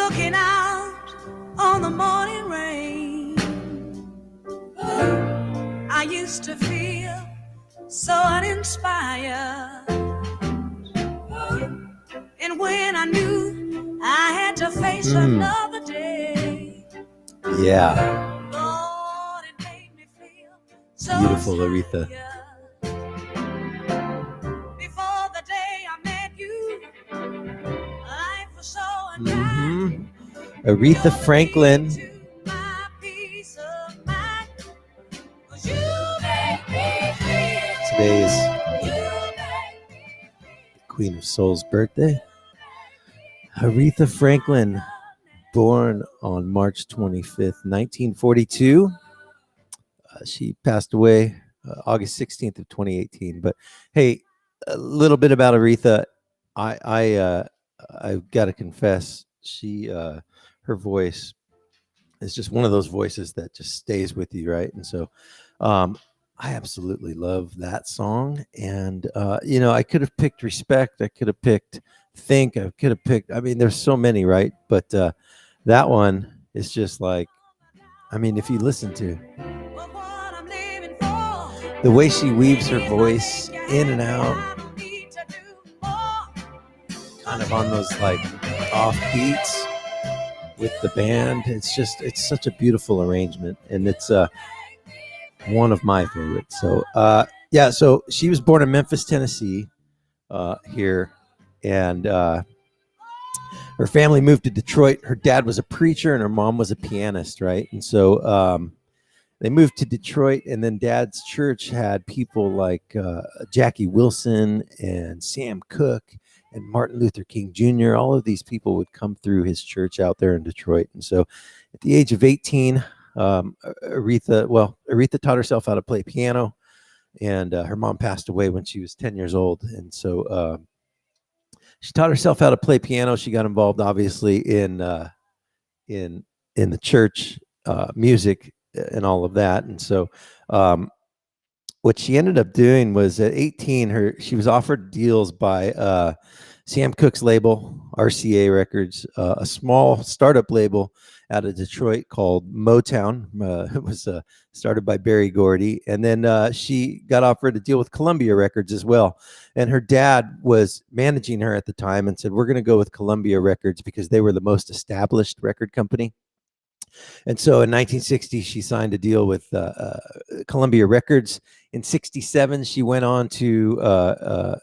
looking out on the morning rain. I used to feel so uninspired, and when I knew I had to face another day, Lord, it made me feel so beautiful, Aretha. Before the day I met you, life was so unkind. Aretha Franklin. Today is Queen of Soul's birthday. Aretha Franklin, born on March 25th, 1942. She passed away August 16th of 2018. But hey, a little bit about Aretha. I've got to confess, her voice is just one of those voices that just stays with you, right? And so I absolutely love that song. And, I could have picked Respect. I could have picked Think. I could have picked, there's so many, right? But that one is just like, if you listen to the way she weaves her voice in and out, kind of on those like off beats with the band, it's such a beautiful arrangement, and it's one of my favorites. So so she was born in Memphis, Tennessee, here, and her family moved to Detroit. Her dad was a preacher and her mom was a pianist, right? And so they moved to Detroit, and then Dad's church had people like Jackie Wilson and Sam Cooke and Martin Luther King Jr. All of these people would come through his church out there in Detroit. And so at the age of 18, Aretha taught herself how to play piano, and her mom passed away when she was 10 years old. And so she taught herself how to play piano. She got involved, obviously, in the church music and all of that. And so what she ended up doing was at 18, she was offered deals by Sam Cooke's label, RCA Records, a small startup label out of Detroit called Motown. It was started by Berry Gordy. And then she got offered a deal with Columbia Records as well. And her dad was managing her at the time and said, we're going to go with Columbia Records because they were the most established record company. And so in 1960, she signed a deal with Columbia Records. In 67, she went on to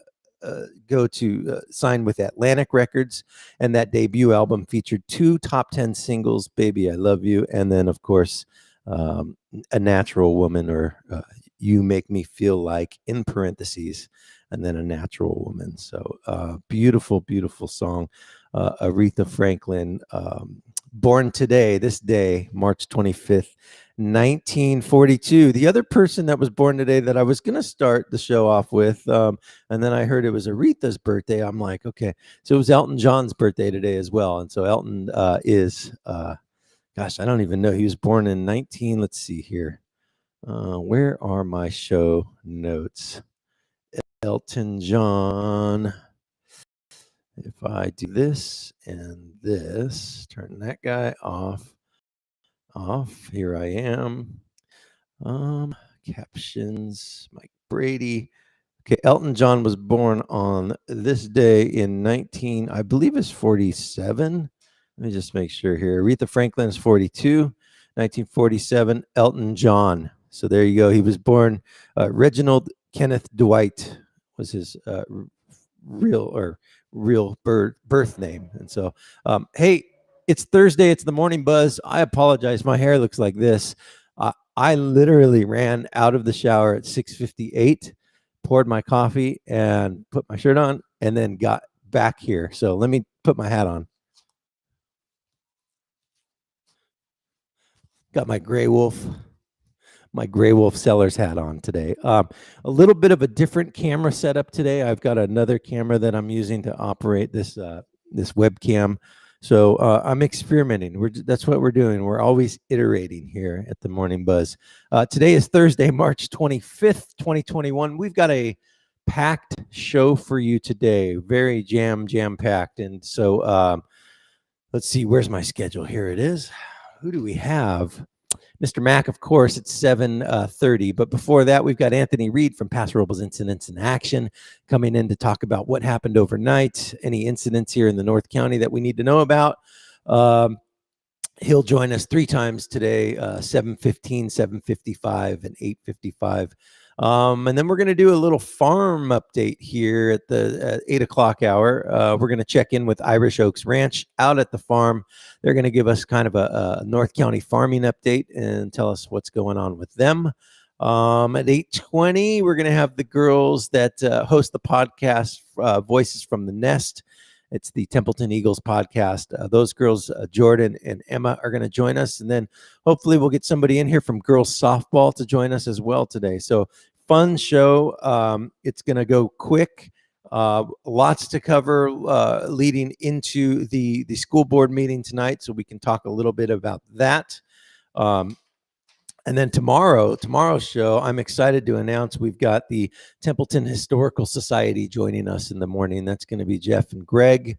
sign with Atlantic Records, and that debut album featured 2 top 10 singles, Baby I Love You, and then, of course, A Natural Woman, or You Make Me Feel Like, in parentheses, and then A Natural Woman. So beautiful, beautiful song. Aretha Franklin, born today, this day, March 25th, 1942. The other person that was born today that I was going to start the show off with, and then I heard it was Aretha's birthday. I'm like, okay. So it was Elton John's birthday today as well. And so Elton is, I don't even know. He was born in let's see here. Where are my show notes? Elton John. If I do this and this, turn that guy off, here I am. Captions, Mike Brady. Okay, Elton John was born on this day in I believe it's 47. Let me just make sure here. Aretha Franklin is 42, 1947, Elton John. So there you go. He was born, Reginald Kenneth Dwight was his real birth name. And so hey, it's Thursday, it's the Morning Buzz. I apologize, my hair looks like this. I literally ran out of the shower at 6:58, poured my coffee and put my shirt on, and then got back here. So let me put my hat on. Got my Grey Wolf seller's hat on today. A little bit of a different camera setup today. I've got another camera that I'm using to operate this webcam. So I'm experimenting. That's what we're doing. We're always iterating here at the Morning Buzz. Today is Thursday, March 25th, 2021. We've got a packed show for you today. Very jam-packed. And so Let's see, where's my schedule? Here it is. Who do we have? Mr. Mack, of course, at 7:30. But before that, we've got Anthony Reed from Paso Robles Incidents in Action coming in to talk about what happened overnight, any incidents here in the North County that we need to know about. He'll join us 3 times today, 7:15, 7:55, and 8:55. And then we're going to do a little farm update here at the 8 o'clock hour. We're going to check in with Irish Oaks Ranch out at the farm. They're going to give us kind of a North County farming update and tell us what's going on with them. At 8:20, we're going to have the girls that host the podcast, Voices from the Nest. It's the Templeton Eagles podcast. Those girls, Jordan and Emma, are going to join us. And then hopefully we'll get somebody in here from girls softball to join us as well today. So fun show. It's going to go quick. Lots to cover leading into the school board meeting tonight. So we can talk a little bit about that. And then tomorrow's show, I'm excited to announce we've got the Templeton Historical Society joining us in the morning. That's going to be Jeff and Greg.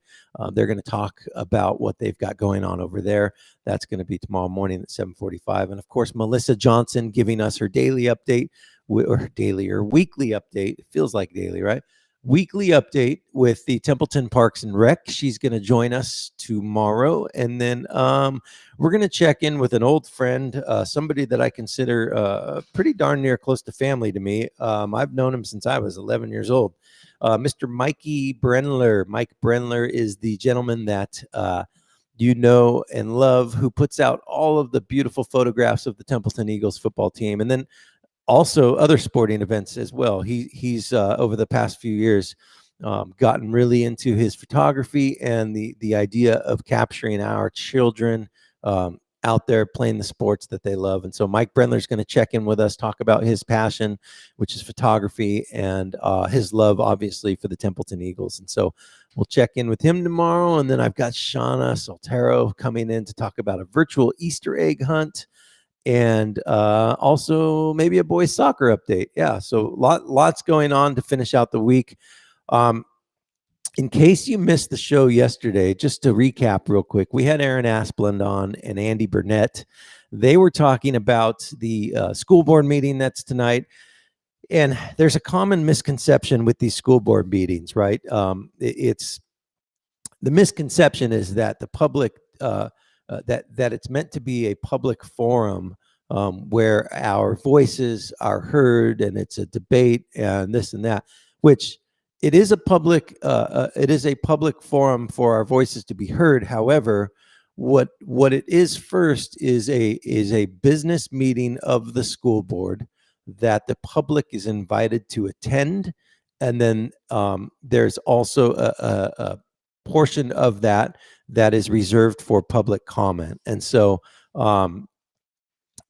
They're going to talk about what they've got going on over there. That's going to be tomorrow morning at 7:45. And of course, Melissa Johnson giving us her daily update, or weekly update. It feels like daily, right? Weekly update with the Templeton Parks and Rec. She's going to join us tomorrow. And then we're going to check in with an old friend, somebody that I consider pretty darn near close to family to me. I've known him since I was 11 years old. Mr. Mikey Brenler. Mike Brenler is the gentleman that you know and love, who puts out all of the beautiful photographs of the Templeton Eagles football team. And then also other sporting events as well. He's over the past few years gotten really into his photography and the idea of capturing our children out there playing the sports that they love. And so Mike Brenler is going to check in with us, talk about his passion, which is photography, and his love, obviously, for the Templeton Eagles. And so we'll check in with him tomorrow. And then I've got Shauna Soltero coming in to talk about a virtual Easter egg hunt. And also maybe a boys soccer update. Yeah, so lots going on to finish out the week. In case you missed the show yesterday, just to recap real quick, we had Aaron Asplund on and Andy Burnett. They were talking about the school board meeting that's tonight. And there's a common misconception with these school board meetings, right? It's the misconception is that the public that it's meant to be a public forum where our voices are heard, and it's a debate and this and that, which it is a public forum for our voices to be heard. However, what it is first is a business meeting of the school board that the public is invited to attend, and then there's also a portion of that is reserved for public comment. And so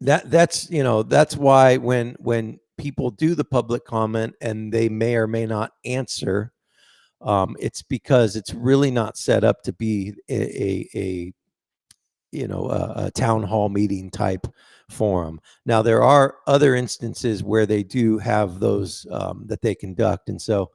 that's why when people do the public comment and they may or may not answer, it's because it's really not set up to be a town hall meeting type forum. Now there are other instances where they do have those that they conduct, and so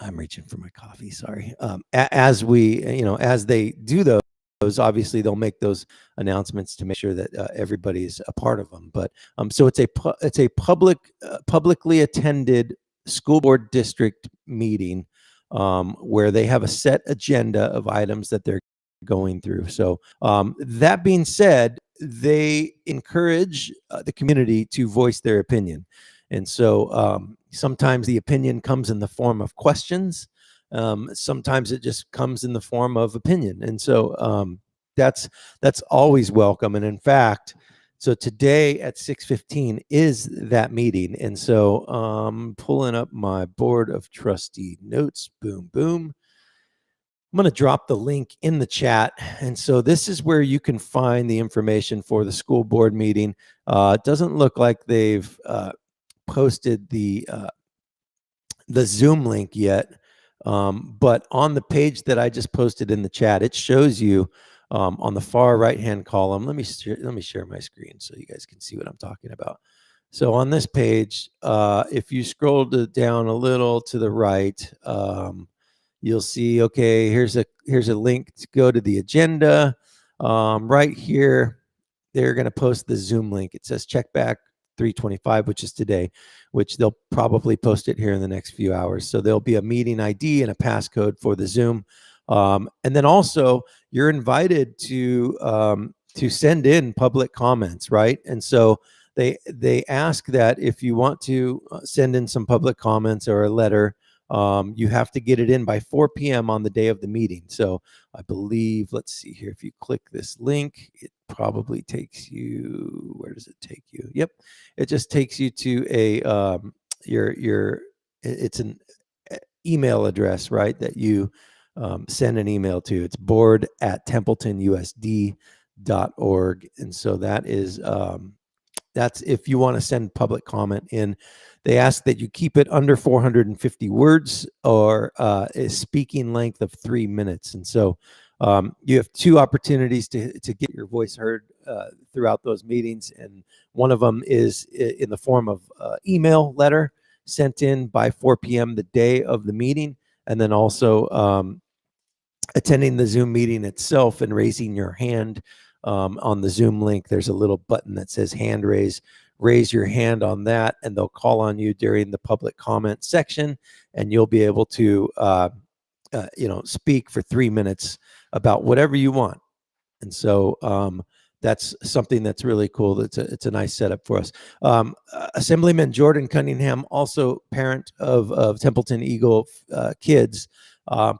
I'm reaching for my coffee. Sorry. As they do those, obviously they'll make those announcements to make sure that everybody is a part of them. But so it's a publicly attended school board district meeting where they have a set agenda of items that they're going through. So that being said, they encourage the community to voice their opinion. And so sometimes the opinion comes in the form of questions. Sometimes it just comes in the form of opinion. And so that's always welcome. And in fact, so today at 6:15 is that meeting. And so pulling up my board of trustee notes, boom, boom. I'm going to drop the link in the chat. And so this is where you can find the information for the school board meeting. It doesn't look like they've posted the Zoom link yet, but on the page that I just posted in the chat, it shows you on the far right hand column. Let me share my screen so you guys can see what I'm talking about. So on this page, if you scroll down a little to the right, you'll see, okay, here's a link to go to the agenda. Right here, they're going to post the Zoom link. It says check back 325, which is today, which they'll probably post it here in the next few hours. So there'll be a meeting ID and a passcode for the Zoom. And then also you're invited to send in public comments, right? And so they ask that if you want to send in some public comments or a letter, you have to get it in by 4 p.m. on the day of the meeting. So I believe, let's see here, if you click this link, it probably takes you, where does it take you? Yep, it just takes you to a it's an email address, right, that you send an email to. It's board@templetonusd.org. And so that is that's if you want to send public comment in. They ask that you keep it under 450 words or a speaking length of 3 minutes. And so you have two opportunities to get your voice heard throughout those meetings. And one of them is in the form of email letter sent in by 4 p.m. the day of the meeting. And then also attending the Zoom meeting itself and raising your hand on the Zoom link. There's a little button that says hand raise. Raise your hand on that, and they'll call on you during the public comment section, and you'll be able to speak for 3 minutes about whatever you want. And so that's something that's really cool. It's a nice setup for us. Assemblyman Jordan Cunningham, also parent of Templeton Eagle kids,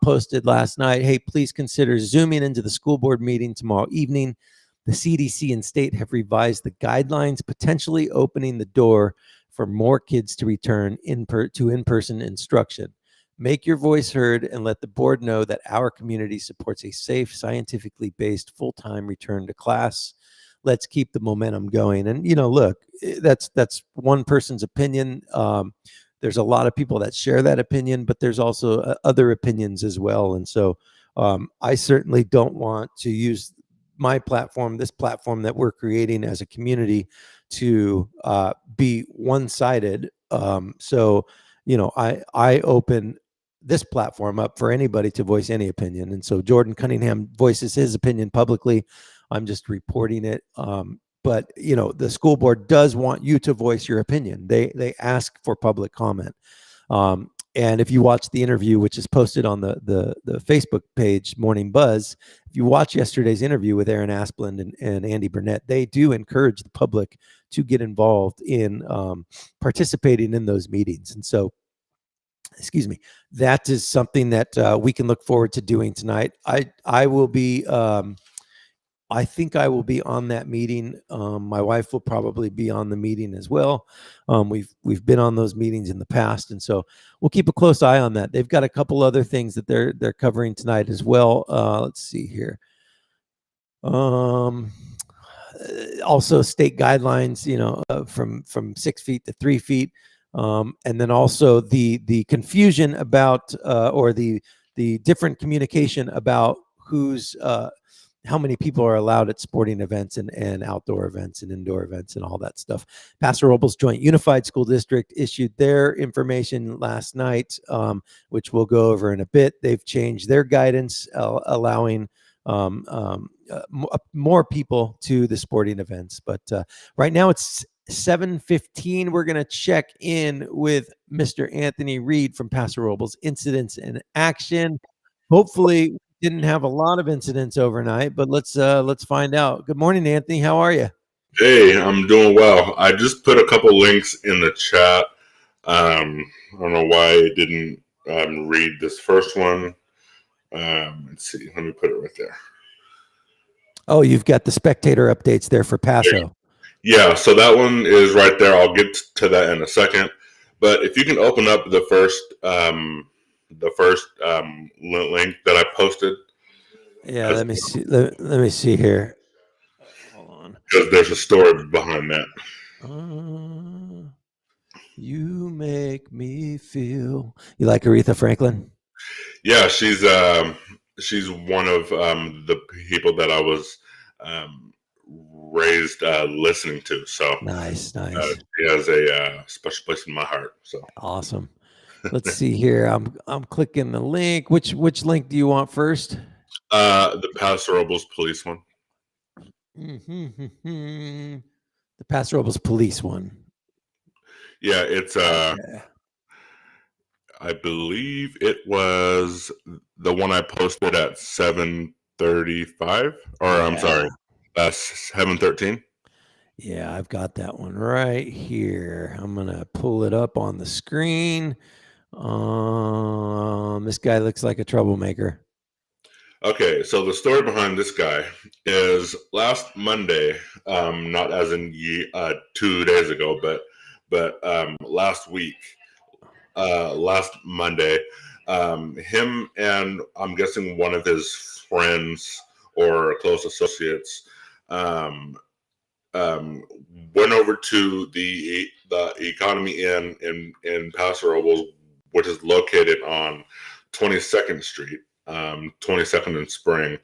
posted last night, hey, please consider Zooming into the school board meeting tomorrow evening. The CDC and state have revised the guidelines, potentially opening the door for more kids to return to in-person instruction. Make your voice heard and let the board know that our community supports a safe, scientifically based, full-time return to class. Let's keep the momentum going. And, look, that's one person's opinion. There's a lot of people that share that opinion, but there's also other opinions as well. And so I certainly don't want to use my platform, this platform that we're creating as a community, to be one-sided. So, I open this platform up for anybody to voice any opinion. And so Jordan Cunningham voices his opinion publicly. I'm just reporting it. But, the school board does want you to voice your opinion. They ask for public comment. And if you watch the interview, which is posted on the Facebook page, Morning Buzz, if you watch yesterday's interview with Aaron Asplund and Andy Burnett, they do encourage the public to get involved in participating in those meetings. And so, excuse me, that is something that we can look forward to doing tonight. I will be... I think I will be on that meeting. My wife will probably be on the meeting as well. We've been on those meetings in the past, and so we'll keep a close eye on that. They've got a couple other things that they're covering tonight as well. Let's see here. Also, state guidelines, from 6 feet to 3 feet, and then also the confusion about or the different communication about how many people are allowed at sporting events and outdoor events and indoor events and all that stuff. Paso Robles Joint Unified School District issued their information last night, which we'll go over in a bit. They've changed their guidance, allowing more people to the sporting events. But right now it's 7:15. We're going to check in with Mr. Anthony Reed from Paso Robles Incidents and Action. Hopefully didn't have a lot of incidents overnight, but let's find out. Good morning, Anthony. How are you? Hey, I'm doing well. I just put a couple links in the chat. I don't know why it didn't read this first one. Let's see. Let me put it right there. Oh, you've got the spectator updates there for Paso. Yeah, so that one is right there. I'll get to that in a second. But if you can open up the first link that I posted. Yeah, let me see. Let me see here. Hold on. Because there's a story behind that. You make me feel. You like Aretha Franklin? Yeah, she's one of the people that I was raised listening to. So nice. she has a special place in my heart. So awesome. Let's see here. I'm clicking the link. Which link do you want first? The Paso Robles police one. The Paso Robles police one. Yeah, it's Okay. I believe it was the one I posted at 7:35, or I'm Yeah. sorry, 7:13. Yeah, I've got that one right here. I'm gonna pull it up on the screen. This guy looks like a troublemaker. Okay, so the story behind this guy is last Monday, not as in 2 days ago, but last week, last Monday, him and I'm guessing one of his friends or close associates went over to the Economy Inn in Paso Robles, which is located on 22nd Street, 22nd and Spring.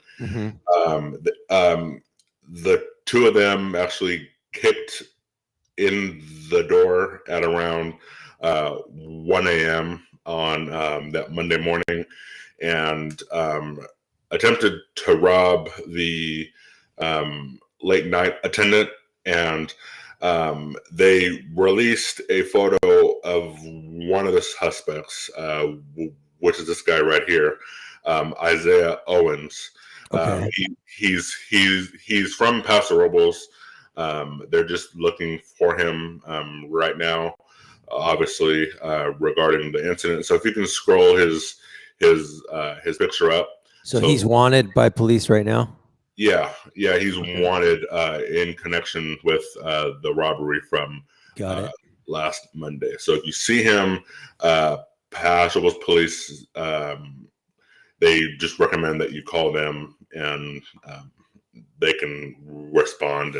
The two of them actually kicked in the door at around 1 a.m. on that Monday morning and attempted to rob the late night attendant, and they released a photo of one of the suspects, which is this guy right here, Isaiah Owens. Okay. He's from Paso Robles. They're just looking for him right now, obviously, regarding the incident. So if you can scroll his picture up. So he's wanted by police right now? Yeah, he's wanted in connection with the robbery from last Monday. So if you see him, Paso Robles police, they just recommend that you call them, and they can respond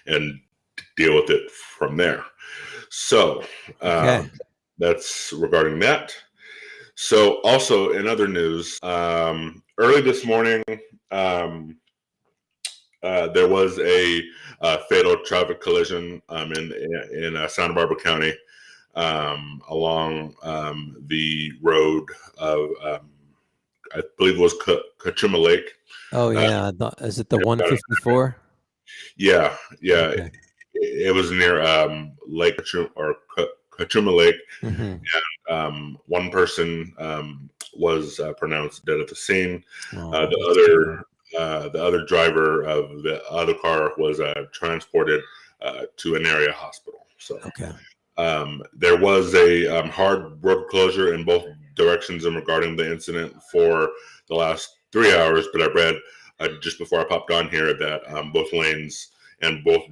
and deal with it from there. So that's regarding that. So also in other news, early this morning, there was a fatal traffic collision in Santa Barbara County along the road of, I believe it was Cachuma Lake. Oh, yeah. Is it the 154? Yeah. Okay. It was near Lake Cachuma, or Cachuma Lake. And one person was pronounced dead at the scene. The other driver of the other car was transported to an area hospital. So there was a hard road closure in both directions in regarding the incident for the last 3 hours. But I read just before I popped on here that both lanes and both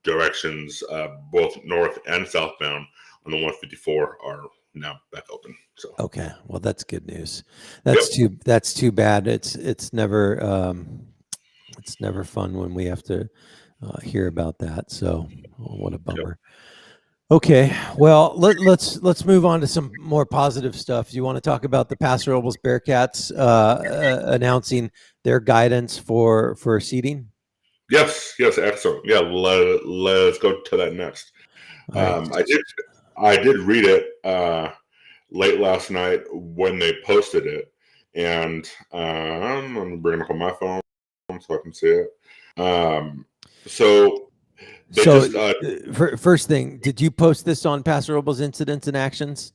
directions, both north and southbound on the 154, are now back open. So well, that's good news. That's too bad. It's never fun when we have to hear about that. So what a bummer. Okay, well, let's move on to some more positive stuff. Do you want to talk about the Paso Robles Bearcats announcing their guidance for seating? Yes, excellent. Yeah, let's go to that next. I did read it late last night when they posted it, and I'm gonna bring it up on my phone so I can see it. First thing, did you post this on Paso Robles Incidents and Actions?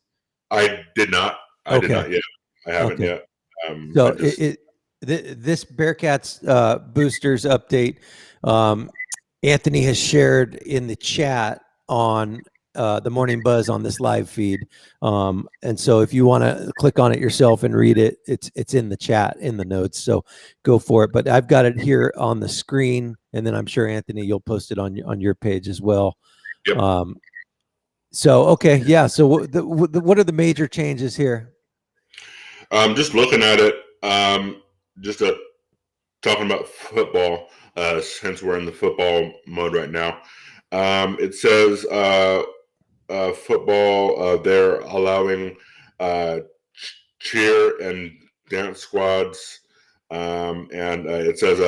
I did not. I did not yet. I haven't yet. This Bearcats boosters update, Anthony has shared in the chat on the Morning Buzz on this live feed, and so if you want to click on it yourself and read it, it's in the chat in the notes. So go for it. But I've got it here on the screen, and then I'm sure Anthony, you'll post it on your page as well. Yep. So So what are the major changes here? Just looking at it, just talking about football, since we're in the football mode right now. It says football, they're allowing cheer and dance squads, and it says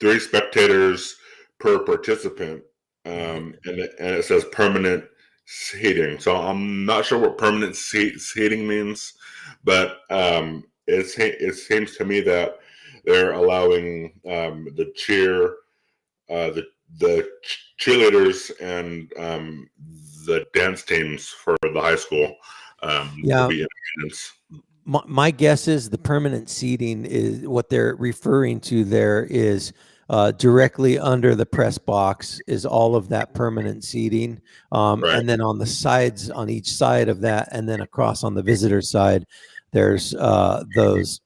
3 spectators per participant, and it says permanent seating. So I'm not sure what permanent seating means, but it seems to me that they're allowing the cheerleaders and the dance teams for the high school to be in attendance. My guess is the permanent seating is what they're referring to there is directly under the press box is all of that permanent seating. Right. And then on the sides, on each side of that, and then across on the visitor side, there's those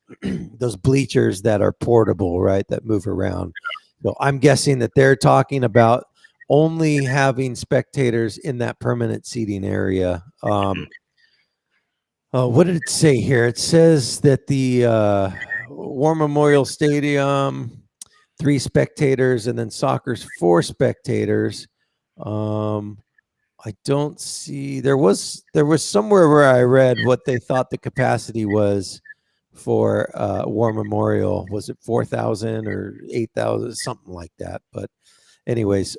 bleachers that are portable, right, that move around. So I'm guessing that they're talking about only having spectators in that permanent seating area. What did it say here? It says that the War Memorial Stadium, 3 spectators, and then soccer's 4 spectators. I don't see. There was somewhere where I read what they thought the capacity was for War Memorial. Was it 4,000 or 8,000, something like that? But anyways,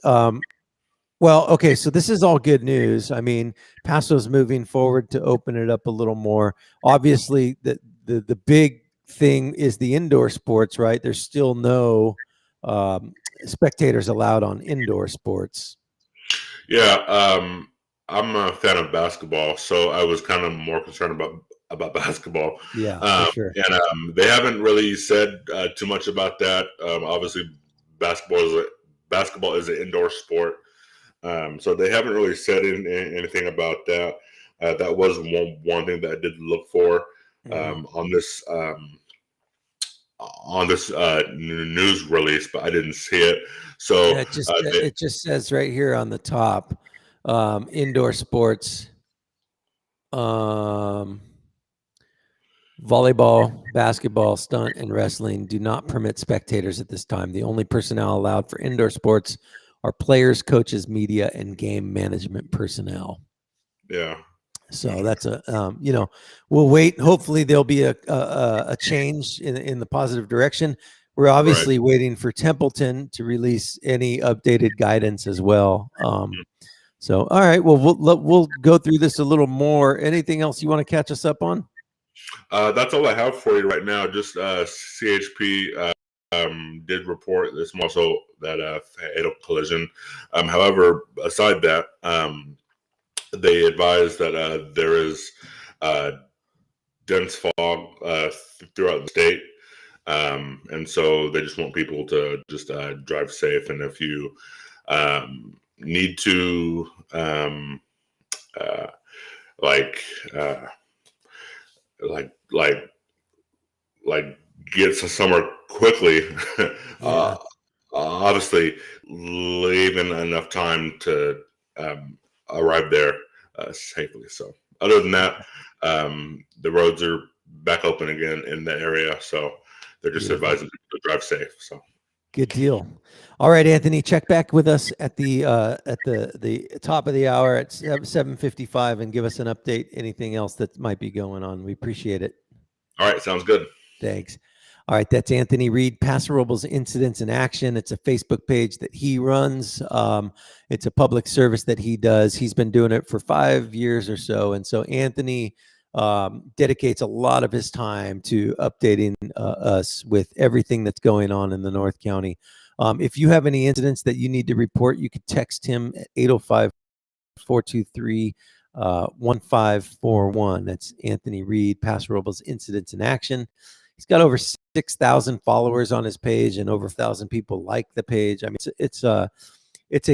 well, okay, so this is all good news. I mean, Paso's moving forward to open it up a little more. Obviously, the big thing is the indoor sports, right? There's still no spectators allowed on indoor sports. Yeah, I'm a fan of basketball, so I was kind of more concerned about basketball. Yeah, for sure. And they haven't really said too much about that. Obviously, basketball is an indoor sport. So they haven't really said anything about that. That was one thing that I did look for on this news release, but I didn't see it. So yeah, it just says right here on the top, indoor sports, volleyball, basketball, stunt, and wrestling do not permit spectators at this time. The only personnel allowed for indoor sports are players, coaches, media, and game management personnel. Yeah. So that's we'll wait. Hopefully there'll be a change in the positive direction. We're obviously waiting for Templeton to release any updated guidance as well. So, all right, well, we'll go through this a little more. Anything else you want to catch us up on? That's all I have for you right now. Just CHP did report this also that fatal collision. However, aside that, they advised that there is dense fog throughout the state, and so they just want people to just drive safe. And if you need to get somewhere quickly, obviously leaving enough time to arrive there safely. So other than that, the roads are back open again in the area, so they're just advising people to drive safe. So good deal. All right, Anthony, check back with us at the top of the hour at 7:55 and give us an update. Anything else that might be going on? We appreciate it. All right, sounds good. Thanks. All right, that's Anthony Reed, Paso Robles Incidents in Action. It's a Facebook page that he runs. It's a public service that he does. He's been doing it for 5 years or so. And so Anthony dedicates a lot of his time to updating us with everything that's going on in the North County. If you have any incidents that you need to report, you could text him at 805-423-1541. That's Anthony Reed, Paso Robles Incidents in Action. He's got over 6,000 followers on his page and over 1,000 people like the page. I mean, it's a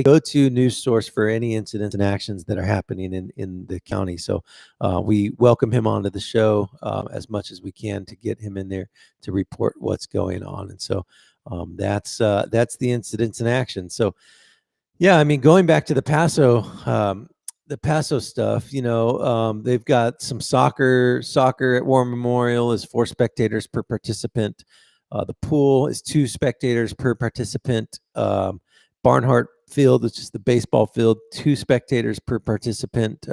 go-to news source for any incidents and actions that are happening in the county. So we welcome him onto the show as much as we can to get him in there to report what's going on. And so that's the incidents in action. So yeah, I mean, going back to the Paso stuff, they've got some soccer at War Memorial is 4 spectators per participant. The pool is 2 spectators per participant. Barnhart Field, which is the baseball field, 2 spectators per participant.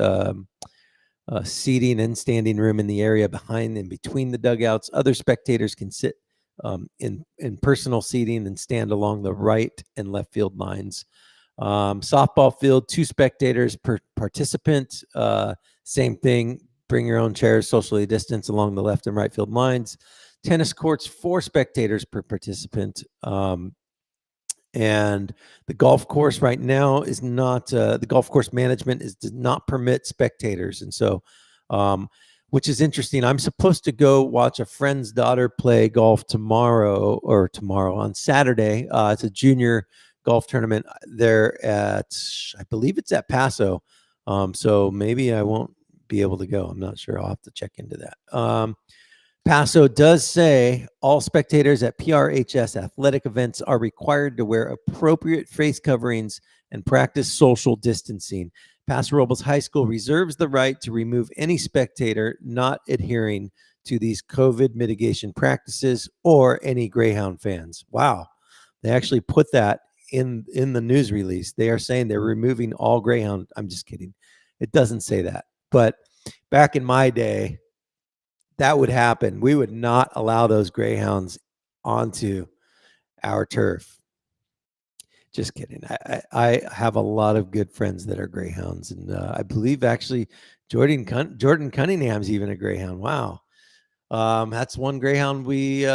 Seating and standing room in the area behind and between the dugouts. Other spectators can sit in personal seating and stand along the right and left field lines. Softball field, 2 spectators per participant. Same thing. Bring your own chairs, socially distanced along the left and right field lines. Tennis courts, 4 spectators per participant. And the golf course right now is not, the golf course management does not permit spectators. And so, which is interesting. I'm supposed to go watch a friend's daughter play golf tomorrow on Saturday. It's a junior golf tournament there at, I believe it's at Paso. So maybe I won't be able to go. I'm not sure. I'll have to check into that. Paso does say all spectators at PRHS athletic events are required to wear appropriate face coverings and practice social distancing. Paso Robles High School reserves the right to remove any spectator not adhering to these COVID mitigation practices or any Greyhound fans. Wow. They actually put that in the news release. They are saying they're removing all Greyhound. I'm just kidding. It doesn't say that. But back in my day, that would happen. We would not allow those Greyhounds onto our turf. Just kidding. I have a lot of good friends that are Greyhounds, and I believe actually Jordan Cunningham's even a Greyhound. Wow, that's one Greyhound we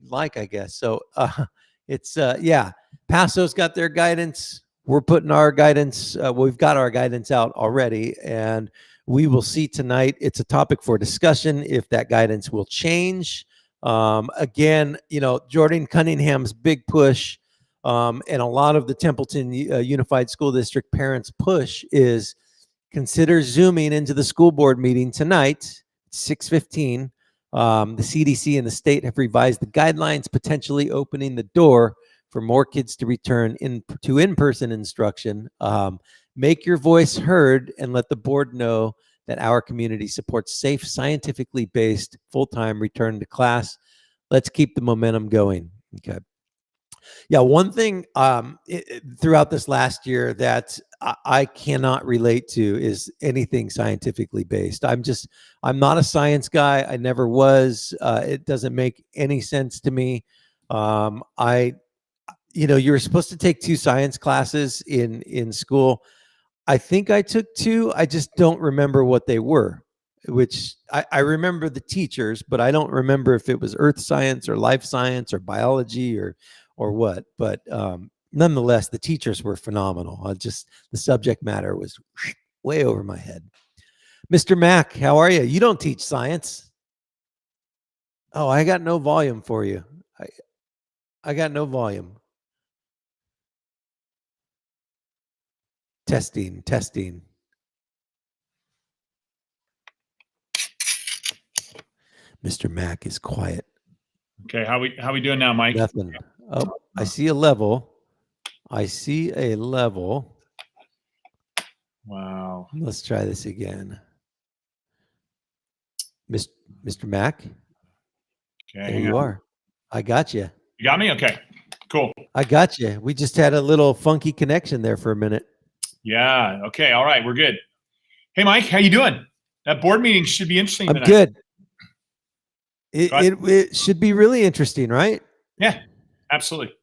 like, I guess. So it's yeah. Paso's got their guidance. We're putting our guidance. We've got our guidance out already, and we will see tonight. It's a topic for discussion if that guidance will change. Again, Jordan Cunningham's big push, and a lot of the Templeton Unified School District parents' push is consider Zooming into the school board meeting tonight, 6:15. The CDC and the state have revised the guidelines, potentially opening the door for more kids to return to in-person instruction. Make your voice heard and let the board know that our community supports safe, scientifically based, full-time return to class. Let's keep the momentum going. Okay. Yeah, one thing throughout this last year that I cannot relate to is anything scientifically based. I'm not a science guy. I never was. It doesn't make any sense to me. You were supposed to take 2 science classes in school. I think I took 2. I just don't remember what they were, which I remember the teachers, but I don't remember if it was earth science or life science or biology or what. But nonetheless, the teachers were phenomenal. The subject matter was way over my head. Mr. Mack, how are you? You don't teach science. Oh, I got no volume for you. I got no volume. Testing. Mr. Mack is quiet. Okay, how we doing now, Mike? Nothing. Oh, I see a level. Wow. Let's try this again. Mr. Mack? Okay. There you are. I got you. You got me? Okay, cool. I got you. We just had a little funky connection there for a minute. Yeah. Okay. All right. We're good. Hey, Mike, how you doing? That board meeting should be interesting tonight. I'm good. It should be really interesting, right? Yeah, absolutely.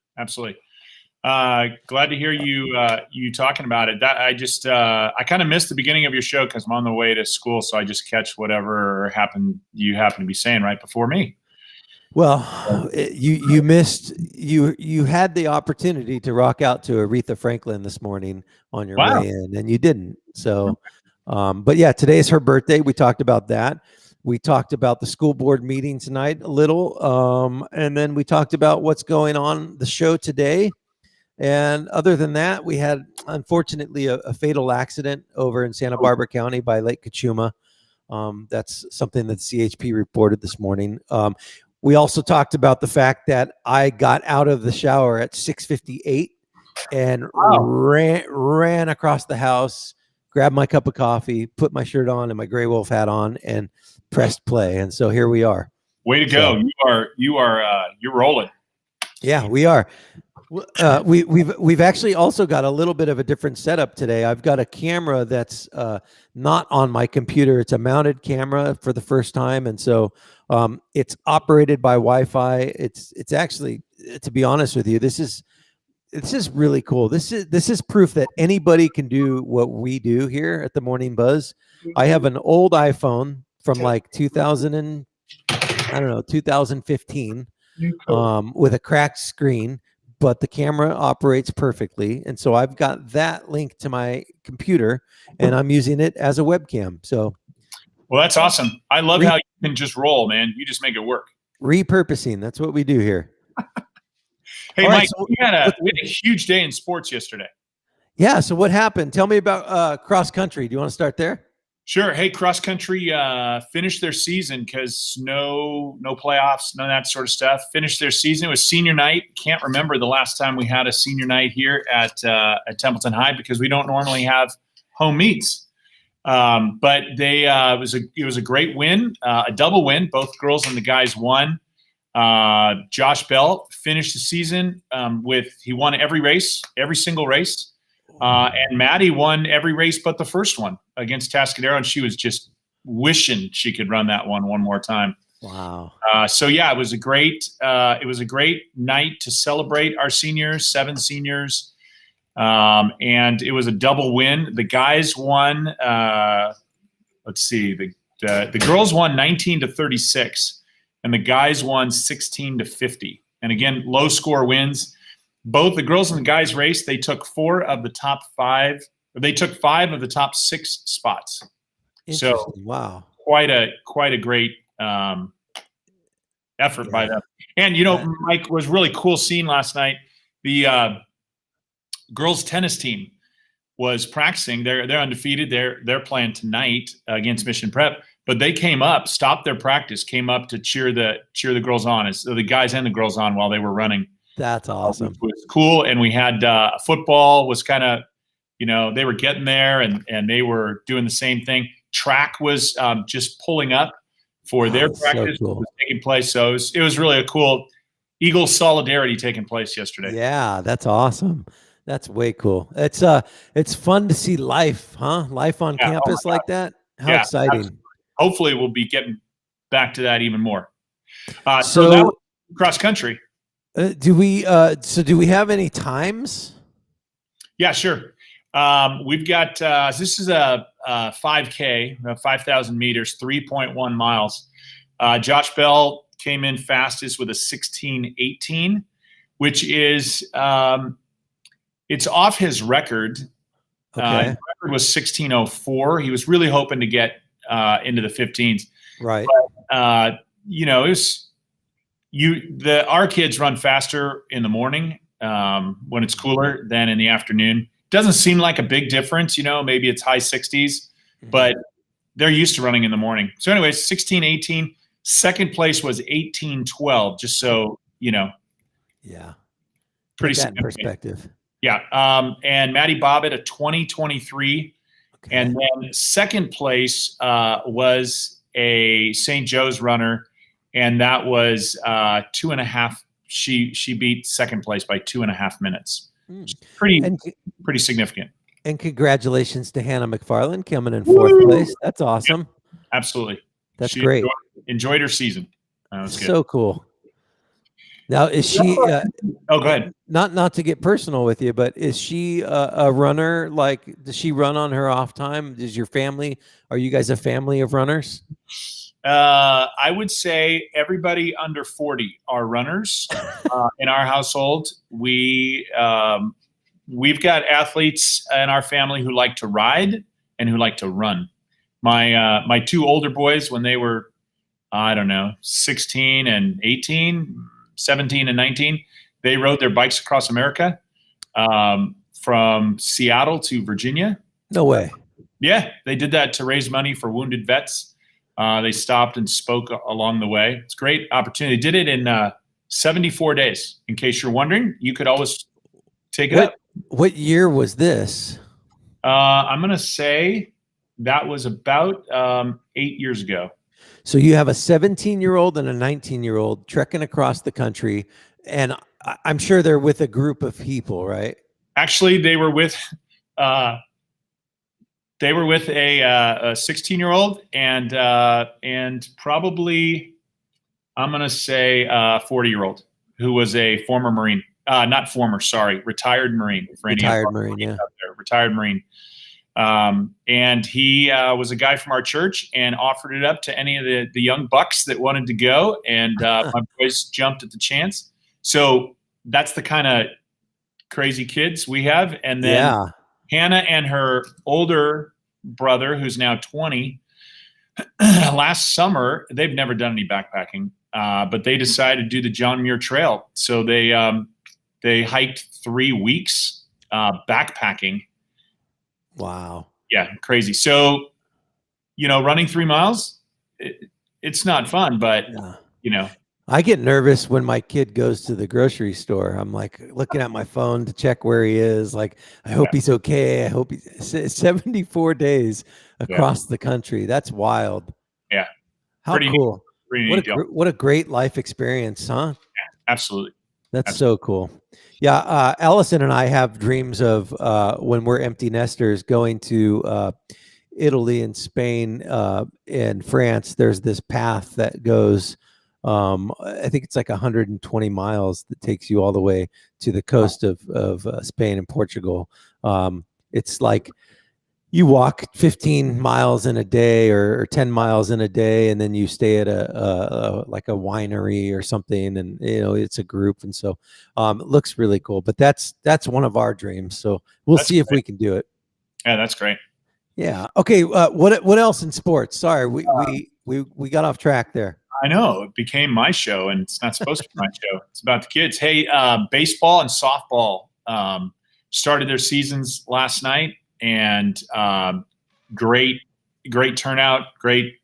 Glad to hear you talking about it. I kind of missed the beginning of your show because I'm on the way to school, so I just catch whatever you happen to be saying right before me. Well, you missed. You had the opportunity to rock out to Aretha Franklin this morning on your way in, and you didn't. So, but yeah, today's her birthday. We talked about that. We talked about the school board meeting tonight a little, and then we talked about what's going on the show today. And other than that, we had, unfortunately, a fatal accident over in Santa Barbara County by Lake Cachuma. That's something that CHP reported this morning. We also talked about the fact that I got out of the shower at 6:58 and ran across the house, grabbed my cup of coffee, put my shirt on and my Grey Wolf hat on, and pressed play. And so here we are. Way to go! You're rolling. Yeah, we are. We've actually also got a little bit of a different setup today. I've got a camera that's not on my computer. It's a mounted camera for the first time, and so it's operated by Wi-Fi. It's actually, to be honest with you, this is this is really cool. This is proof that anybody can do what we do here at the Morning Buzz. I have an old iPhone from like 2015 with a cracked screen, but the camera operates perfectly. And so I've got that linked to my computer and I'm using it as a webcam. So, well, that's awesome. I love how you can just roll, man. You just make it work. Repurposing. That's what we do here. Hey, All Mike, right, so we had a huge day in sports yesterday. Yeah. So what happened? Tell me about cross country. Do you want to start there? Sure. Hey, cross country finished their season because no playoffs, none of that sort of stuff. Finished their season. It was senior night. Can't remember the last time we had a senior night here at Templeton High because we don't normally have home meets. But it was a great win, a double win. Both girls and the guys won. Josh Bell finished the season he won every race, every single race. And Maddie won every race but the first one against Tascadero, and she was just wishing she could run that one more time. Wow. So yeah, it was a great night to celebrate our seniors, 7 seniors. And it was a double win. The guys won, let's see, the girls won 19-36 and the guys won 16-50. And again, low score wins. Both the girls and the guys race. They took 4 of the top 5. They took 5 of the top 6 spots. So wow, quite a great effort by them. And Mike, was really cool scene last night. The girls tennis team was practicing. They're undefeated. They're playing tonight against Mission Prep. But they came up, stopped their practice, came up to cheer the girls on, the guys and the girls on while they were running. That's awesome. It was cool. And we had football was kind of, they were getting there and they were doing the same thing. Track was just pulling up for their practice so cool. was taking place. So it was really a cool Eagles solidarity taking place yesterday. Yeah, that's awesome. That's way cool. It's fun to see life, huh? Life on campus like that. How exciting. Absolutely. Hopefully we'll be getting back to that even more. So that was cross country. Do we have any times? Yeah, sure. We've got this is a 5K, 5,000 meters, 3.1 miles. Josh Bell came in fastest with a 16:18, which is it's off his record. Okay. His record was 16:04. He was really hoping to get into the 15s. Right. But, it was our kids run faster in the morning when it's cooler than in the afternoon. Doesn't seem like a big difference, maybe it's high 60s, but they're used to running in the morning. So anyways, 16:18. Second place was 18:12, just so Yeah. Pretty Put that in significant. perspective. Yeah. And Maddie Bobbitt, a 20:23. Okay. And then second place was a St. Joe's runner, and that was 2.5. She beat second place by 2.5 minutes. Pretty significant. And congratulations to Hannah McFarland coming in 4th place. That's awesome. Yeah, absolutely. That's great. Enjoyed her season. That was good. So cool. Now, is she? Oh, go ahead. Not to get personal with you, but is she a runner? Like, does she run on her off time? Are you guys a family of runners? I would say everybody under 40 are runners in our household. We've got athletes in our family who like to ride and who like to run. My 2 older boys, when they were, 16 and 18, 17 and 19, they rode their bikes across America from Seattle to Virginia. No way. Yeah, they did that to raise money for wounded vets. They stopped and spoke along the way. It's a great opportunity. They did it in 74 days. In case you're wondering, you could always take it up. What year was this? I'm going to say that was about 8 years ago. So you have a 17-year-old and a 19-year-old trekking across the country, and I'm sure they're with a group of people, right? Actually, they were with a 16-year-old and probably I'm going to say a 40-year-old who was a former Marine. not former, sorry, retired Marine. For any Retired of our Marine, yeah. out there, retired Marine. And he was a guy from our church and offered it up to any of the young bucks that wanted to go. And my boys jumped at the chance. So that's the kind of crazy kids we have. And then Hannah and her older brother, who's now 20, last summer, they've never done any backpacking, but they decided to do the John Muir Trail. So they hiked 3 weeks backpacking. Wow. Yeah, crazy. So, running 3 miles, it's not fun, but, I get nervous when my kid goes to the grocery store. I'm like looking at my phone to check where he is. Like, I hope he's okay. I hope he's 74 days across the country. That's wild. Yeah. How cool. What a great life experience, huh? Yeah, absolutely. That's so cool. Yeah. Allison and I have dreams of when we're empty nesters going to Italy and Spain and France. There's this path that goes, I think it's like 120 miles that takes you all the way to the coast of Spain and Portugal. It's like you walk 15 miles in a day or 10 miles in a day, and then you stay at like a winery or something, and it's a group, and so it looks really cool. But that's one of our dreams. So we'll see if we can do it. Yeah, that's great. Yeah. Okay. What else in sports? Sorry, we got off track there. I know it became my show, and it's not supposed to be my show. It's about the kids. Hey, baseball and softball started their seasons last night, and great turnout, great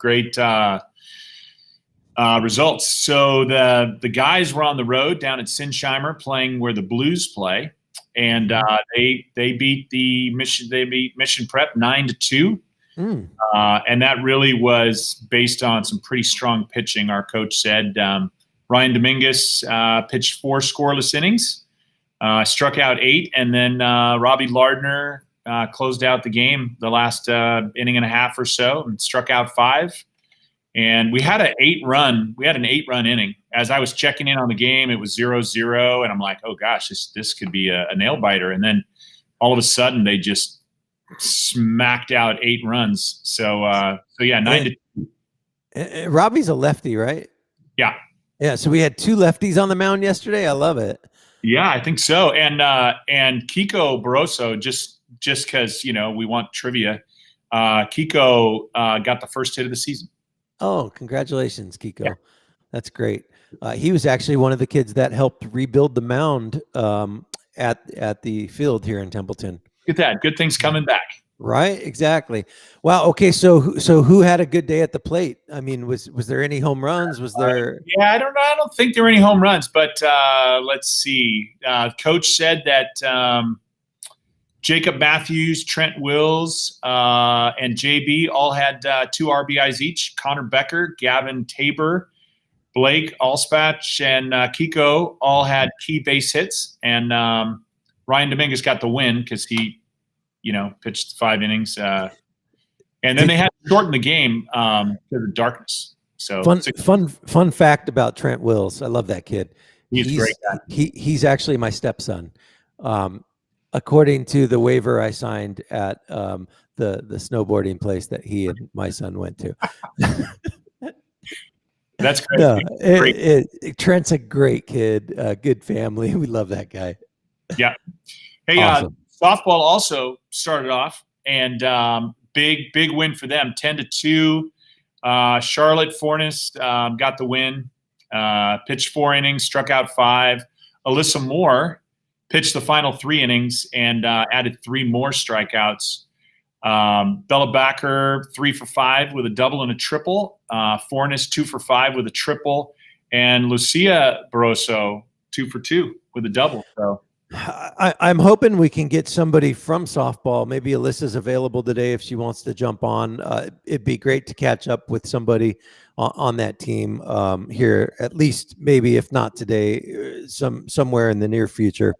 results. So the guys were on the road down at Sinsheimer playing where the Blues play, and they beat Mission Prep 9-2. And that really was based on some pretty strong pitching. Our coach said Ryan Dominguez pitched 4 scoreless innings, struck out 8, and then Robbie Lardner closed out the game the last inning and a half or so and struck out 5. And we had an 8-run inning. As I was checking in on the game, it was 0-0, and I'm like, oh gosh, this could be a nail biter. And then all of a sudden they just smacked out 8 runs. So yeah, 9-2. Robbie's a lefty, right? Yeah. Yeah. So we had 2 lefties on the mound yesterday. I love it. Yeah, I think so. And Kiko Barroso, just because we want trivia, Kiko got the first hit of the season. Oh, congratulations, Kiko. Yeah. That's great. He was actually one of the kids that helped rebuild the mound at the field here in Templeton. Look at that. Good things coming back. Right. Exactly. Wow. Okay. So who had a good day at the plate? I mean, was there any home runs? Was there? Yeah, I don't know. I don't think there were any home runs, but let's see. Coach said that Jacob Matthews, Trent Wills, and JB all had 2 RBIs each. Connor Becker, Gavin Tabor, Blake Allspach, and Kiko all had key base hits. And Ryan Dominguez got the win because he, pitched 5 innings. And then they had to shorten the game because of darkness. So fun fact about Trent Wills. I love that kid. He's great guy. He's actually my stepson. According to the waiver I signed at the snowboarding place that he and my son went to. That's great. No, Trent's a great kid, good family. We love that guy. Yeah. Hey, awesome. Softball also started off, and big win for them, 10-2. Charlotte Fornes got the win. Pitched 4 innings, struck out 5. Alyssa Moore pitched the final 3 innings and added 3 more strikeouts. Bella Backer 3 for 5 with a double and a triple. Fornes 2 for 5 with a triple, and Lucia Barroso 2 for 2 with a double. So I'm hoping we can get somebody from softball. Maybe Alyssa's available today if she wants to jump on. It'd be great to catch up with somebody on that team here, at least maybe if not today, somewhere in the near future.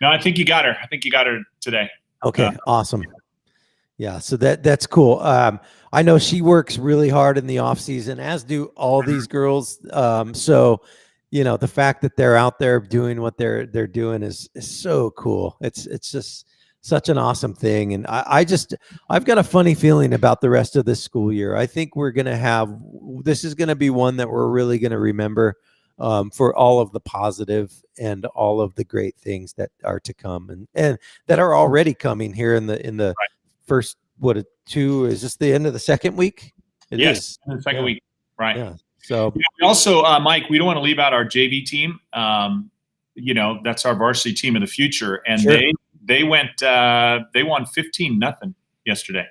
No, I think you got her. I think you got her today. Okay, awesome. Yeah, so that's cool. I know she works really hard in the off season, as do all these girls. So you know, the fact that they're out there doing what they're doing is so cool. It's just such an awesome thing. And I've got a funny feeling about the rest of this school year. I think this is going to be one that we're really going to remember for all of the positive and all of the great things that are to come and that are already coming here in the first, is this the end of the second week? It is. The second week. Right. Yeah. So we also, Mike, we don't want to leave out our JV team. You know, that's our varsity team of the future. And Sure. they won 15-0 yesterday.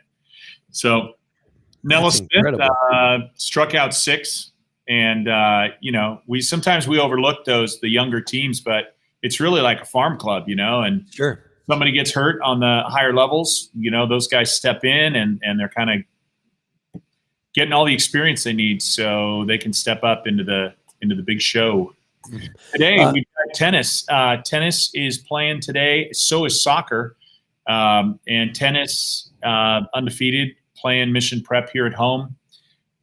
So Nella That's Smith incredible. struck out 6. And, you know, we overlook the younger teams, but it's really like a farm club, you know, and Sure. somebody gets hurt on the higher levels, you know, those guys step in and they're kind of getting all the experience they need so they can step up into the big show. Today we've got tennis. Tennis is playing today. So is soccer. And tennis, undefeated, playing Mission Prep here at home.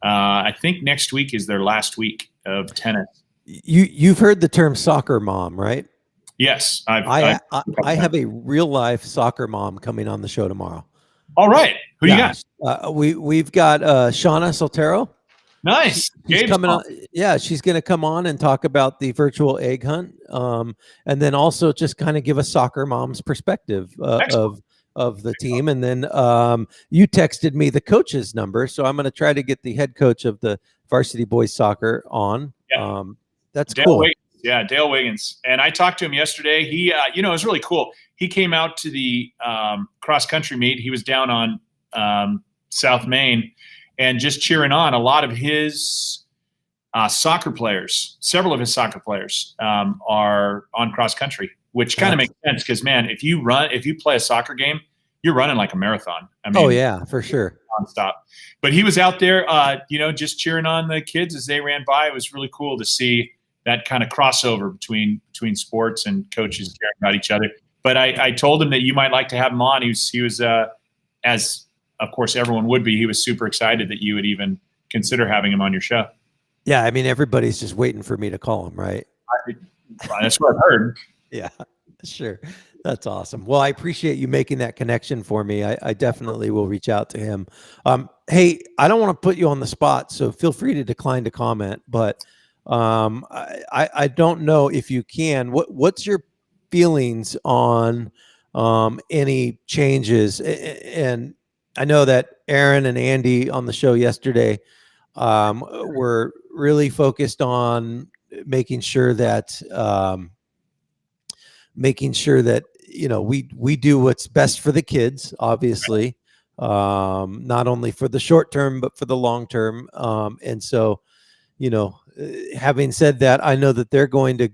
I think next week is their last week of tennis. You've heard the term soccer mom, right? Yes. I have a real life soccer mom coming on the show tomorrow. All right. Who you got? We've got Shauna Soltero. Nice. She's coming on. Yeah, she's going to come on and talk about the virtual egg hunt, and then also just kind of give a soccer mom's perspective of the team. And then you texted me the coach's number, so I'm going to try to get the head coach of the varsity boys soccer on. Yeah. That's Dale cool. Wiggins. Yeah, Dale Wiggins. And I talked to him yesterday. He, you know, it was really cool. He came out to the cross country meet. He was down on South Main and just cheering on a lot of his soccer players. Several of his soccer players are on cross country, which kind of makes sense because, man, if you play a soccer game, you're running like a marathon. I mean, oh yeah, for sure, nonstop. But he was out there, you know, just cheering on the kids as they ran by. It was really cool to see that kind of crossover between sports and coaches caring about each other. But I told him that you might like to have him on. He was as of course everyone would be. He was super excited that you would even consider having him on your show. Yeah, I mean everybody's just waiting for me to call him, right? That's what I've heard. Yeah, sure. That's awesome. Well, I appreciate you making that connection for me. I definitely will reach out to him. Hey, I don't want to put you on the spot, so feel free to decline to comment. But I don't know if you can. What's your feelings on any changes? And I know that Aaron and Andy on the show yesterday were really focused on making sure that you know we do what's best for the kids, obviously, not only for the short term but for the long term. And so, you know, having said that, I know that they're going to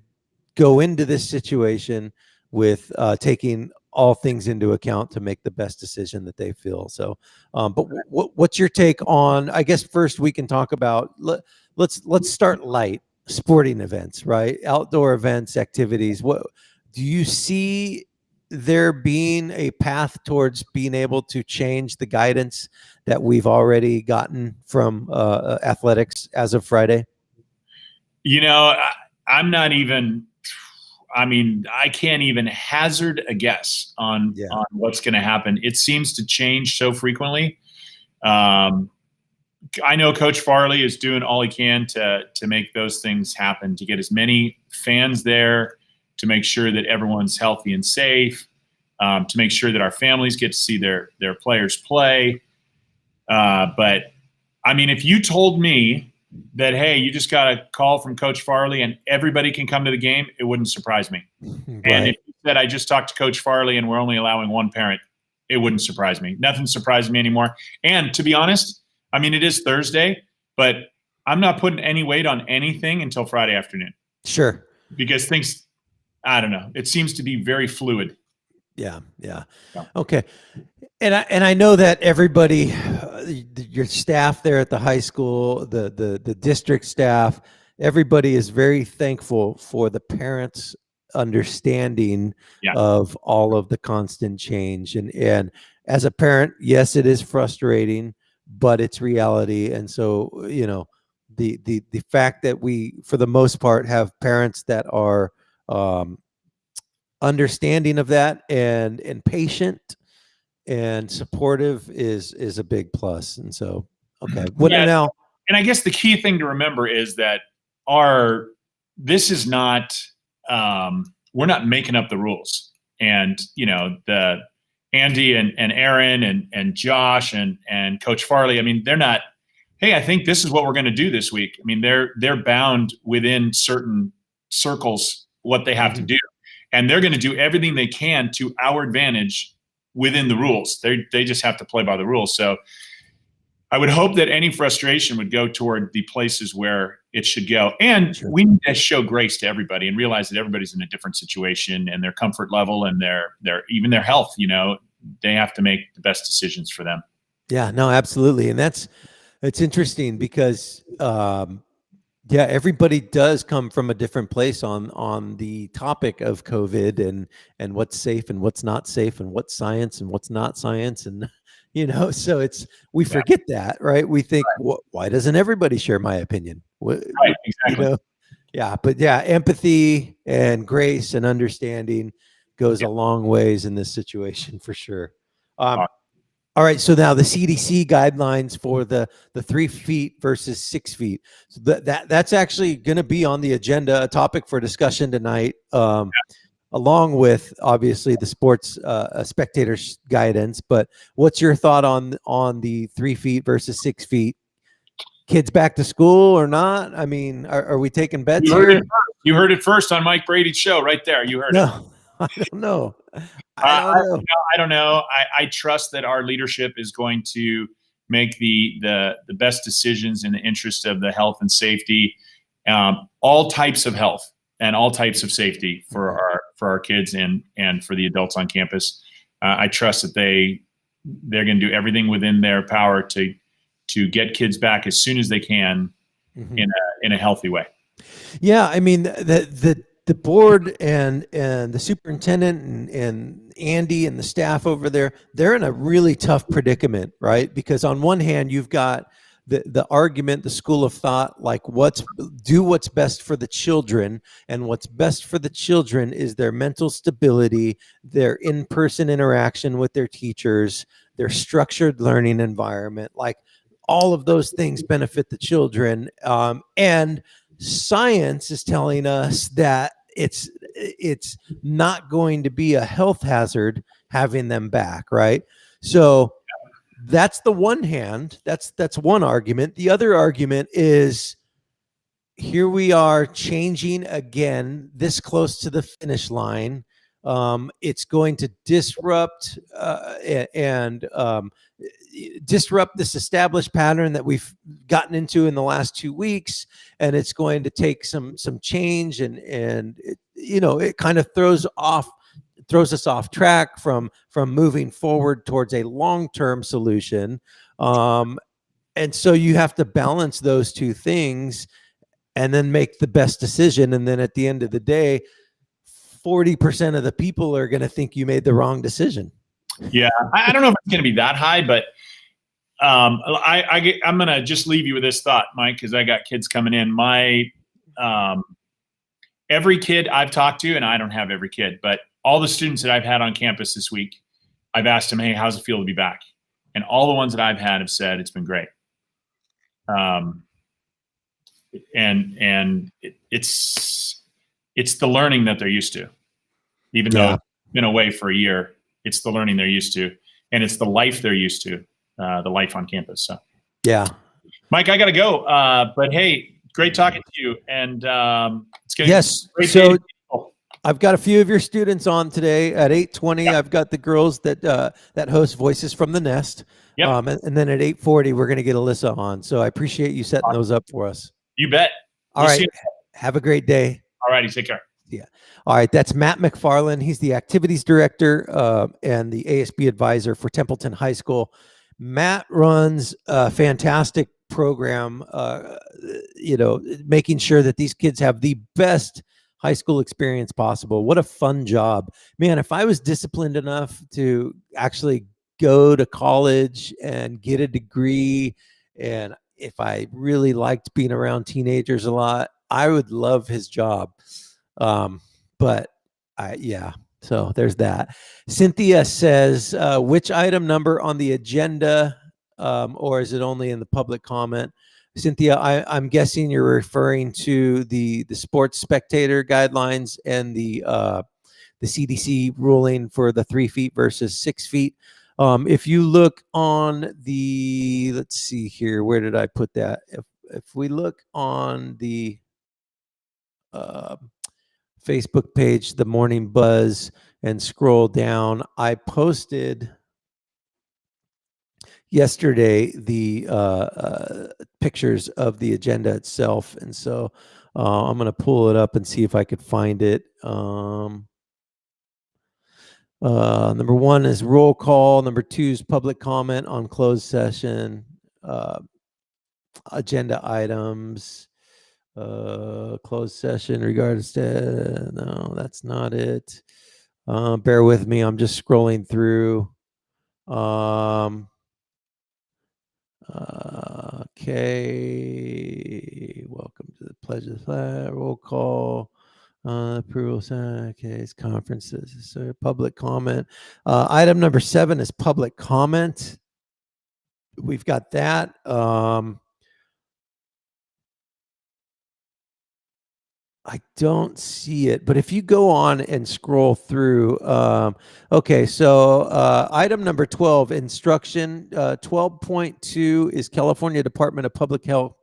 go into this situation with taking all things into account to make the best decision that they feel. So, but what's your take on? I guess first we can talk about let's start light. Sporting events, right? Outdoor events, activities. What do you see there being a path towards being able to change the guidance that we've already gotten from athletics as of Friday? You know, I'm not even. I mean, I can't even hazard a guess on what's going to happen. It seems to change so frequently. I know Coach Farley is doing all he can to make those things happen, to get as many fans there, to make sure that everyone's healthy and safe, to make sure that our families get to see their players play. But, I mean, if you told me that, hey, you just got a call from Coach Farley and everybody can come to the game, it wouldn't surprise me. Right. And if you said I just talked to Coach Farley and we're only allowing one parent, it wouldn't surprise me. Nothing surprises me anymore. And to be honest, I mean, it is Thursday, but I'm not putting any weight on anything until Friday afternoon. Sure. Because things, I don't know, it seems to be very fluid. Yeah. Okay. And I know that everybody, your staff there at the high school, the district staff, everybody is very thankful for the parents' understanding of all of the constant change. And as a parent, yes, it is frustrating, but it's reality. And so, you know, the fact that we, for the most part, have parents that are understanding of that and patient and supportive is a big plus. And so, okay, what now? And I guess the key thing to remember is that this is not, we're not making up the rules. And, the Andy and Aaron and Josh and Coach Farley, I mean, they're not, hey, I think this is what we're going to do this week. I mean, they're bound within certain circles what they have to do. And they're going to do everything they can to our advantage within the rules. They just have to play by the rules. So I would hope that any frustration would go toward the places where it should go. And we need to show grace to everybody and realize that everybody's in a different situation, and their comfort level and their even their health, they have to make the best decisions for them. Yeah, no, absolutely. And it's interesting because, everybody does come from a different place on the topic of COVID and what's safe and what's not safe and what's science and what's not science. And, so we forget that, right? We think, why doesn't everybody share my opinion? Right, exactly. But empathy and grace and understanding goes a long ways in this situation for sure. All right, so now the CDC guidelines for the 3 feet versus 6 feet. So that's actually going to be on the agenda, a topic for discussion tonight, along with obviously the sports spectators guidance. But what's your thought on the 3 feet versus 6 feet? Kids back to school or not? I mean, are we taking bets here? You heard it first on Mike Brady's show, right there. You heard it. I don't know. I don't know. I trust that our leadership is going to make the best decisions in the interest of the health and safety, all types of health and all types of safety for our kids and for the adults on campus. I trust that they're going to do everything within their power to get kids back as soon as they can in a healthy way. Yeah, I mean the board and the superintendent and Andy and the staff over there, they're in a really tough predicament, right? Because on one hand, you've got the argument, the school of thought, like do what's best for the children, and what's best for the children is their mental stability, their in-person interaction with their teachers, their structured learning environment, like all of those things benefit the children. And science is telling us that it's not going to be a health hazard having them back, right? So that's the one hand. That's one argument. The other argument is, here we are changing again this close to the finish line. It's going to disrupt and disrupt this established pattern that we've gotten into in the last 2 weeks, and it's going to take some change, and it kind of throws us off track from moving forward towards a long-term solution. And so you have to balance those two things and then make the best decision. And then at the end of the day, 40% of the people are going to think you made the wrong decision. Yeah, I don't know if it's going to be that high, but I'm going to just leave you with this thought, Mike, because I got kids coming in. Every kid I've talked to, and I don't have every kid, but all the students that I've had on campus this week, I've asked them, hey, how's it feel to be back? And all the ones that I've had have said it's been great. And it's the learning that they're used to, even though it's been away for a year. It's the learning they're used to, and it's the life they're used to, the life on campus. So, yeah, Mike, I got to go. But hey, great talking to you. And it's going to be great. So I've got a few of your students on today at 8:20. Yep. I've got the girls that host Voices from the Nest. Yep. And then at 8:40, we're going to get Alyssa on. So I appreciate you setting those up for us. You bet. All right. Have a great day. All righty. Take care. Yeah. All right. That's Matt McFarland. He's the activities director and the ASB advisor for Templeton High School. Matt runs a fantastic program, making sure that these kids have the best high school experience possible. What a fun job, man. If I was disciplined enough to actually go to college and get a degree, and if I really liked being around teenagers a lot, I would love his job. But so there's that. Cynthia says, which item number on the agenda, or is it only in the public comment? Cynthia, I'm guessing you're referring to the sports spectator guidelines and the CDC ruling for the 3 feet versus 6 feet. If you look on the, let's see here, where did I put that? If we look on the Facebook page, The Morning Buzz, and scroll down, I posted yesterday the pictures of the agenda itself. And so I'm going to pull it up and see if I could find it. Number 1 is roll call. Number 2 is public comment on closed session. Agenda items. Closed session regards to, no, that's not it. Bear with me. I'm just scrolling through. Okay. Welcome to the pledge of the flag. Roll call. Approval. Okay. It's conferences. So public comment. Item number 7 is public comment. We've got that. I don't see it, but if you go on and scroll through, okay, so item number 12, instruction 12.2 is California Department of Public Health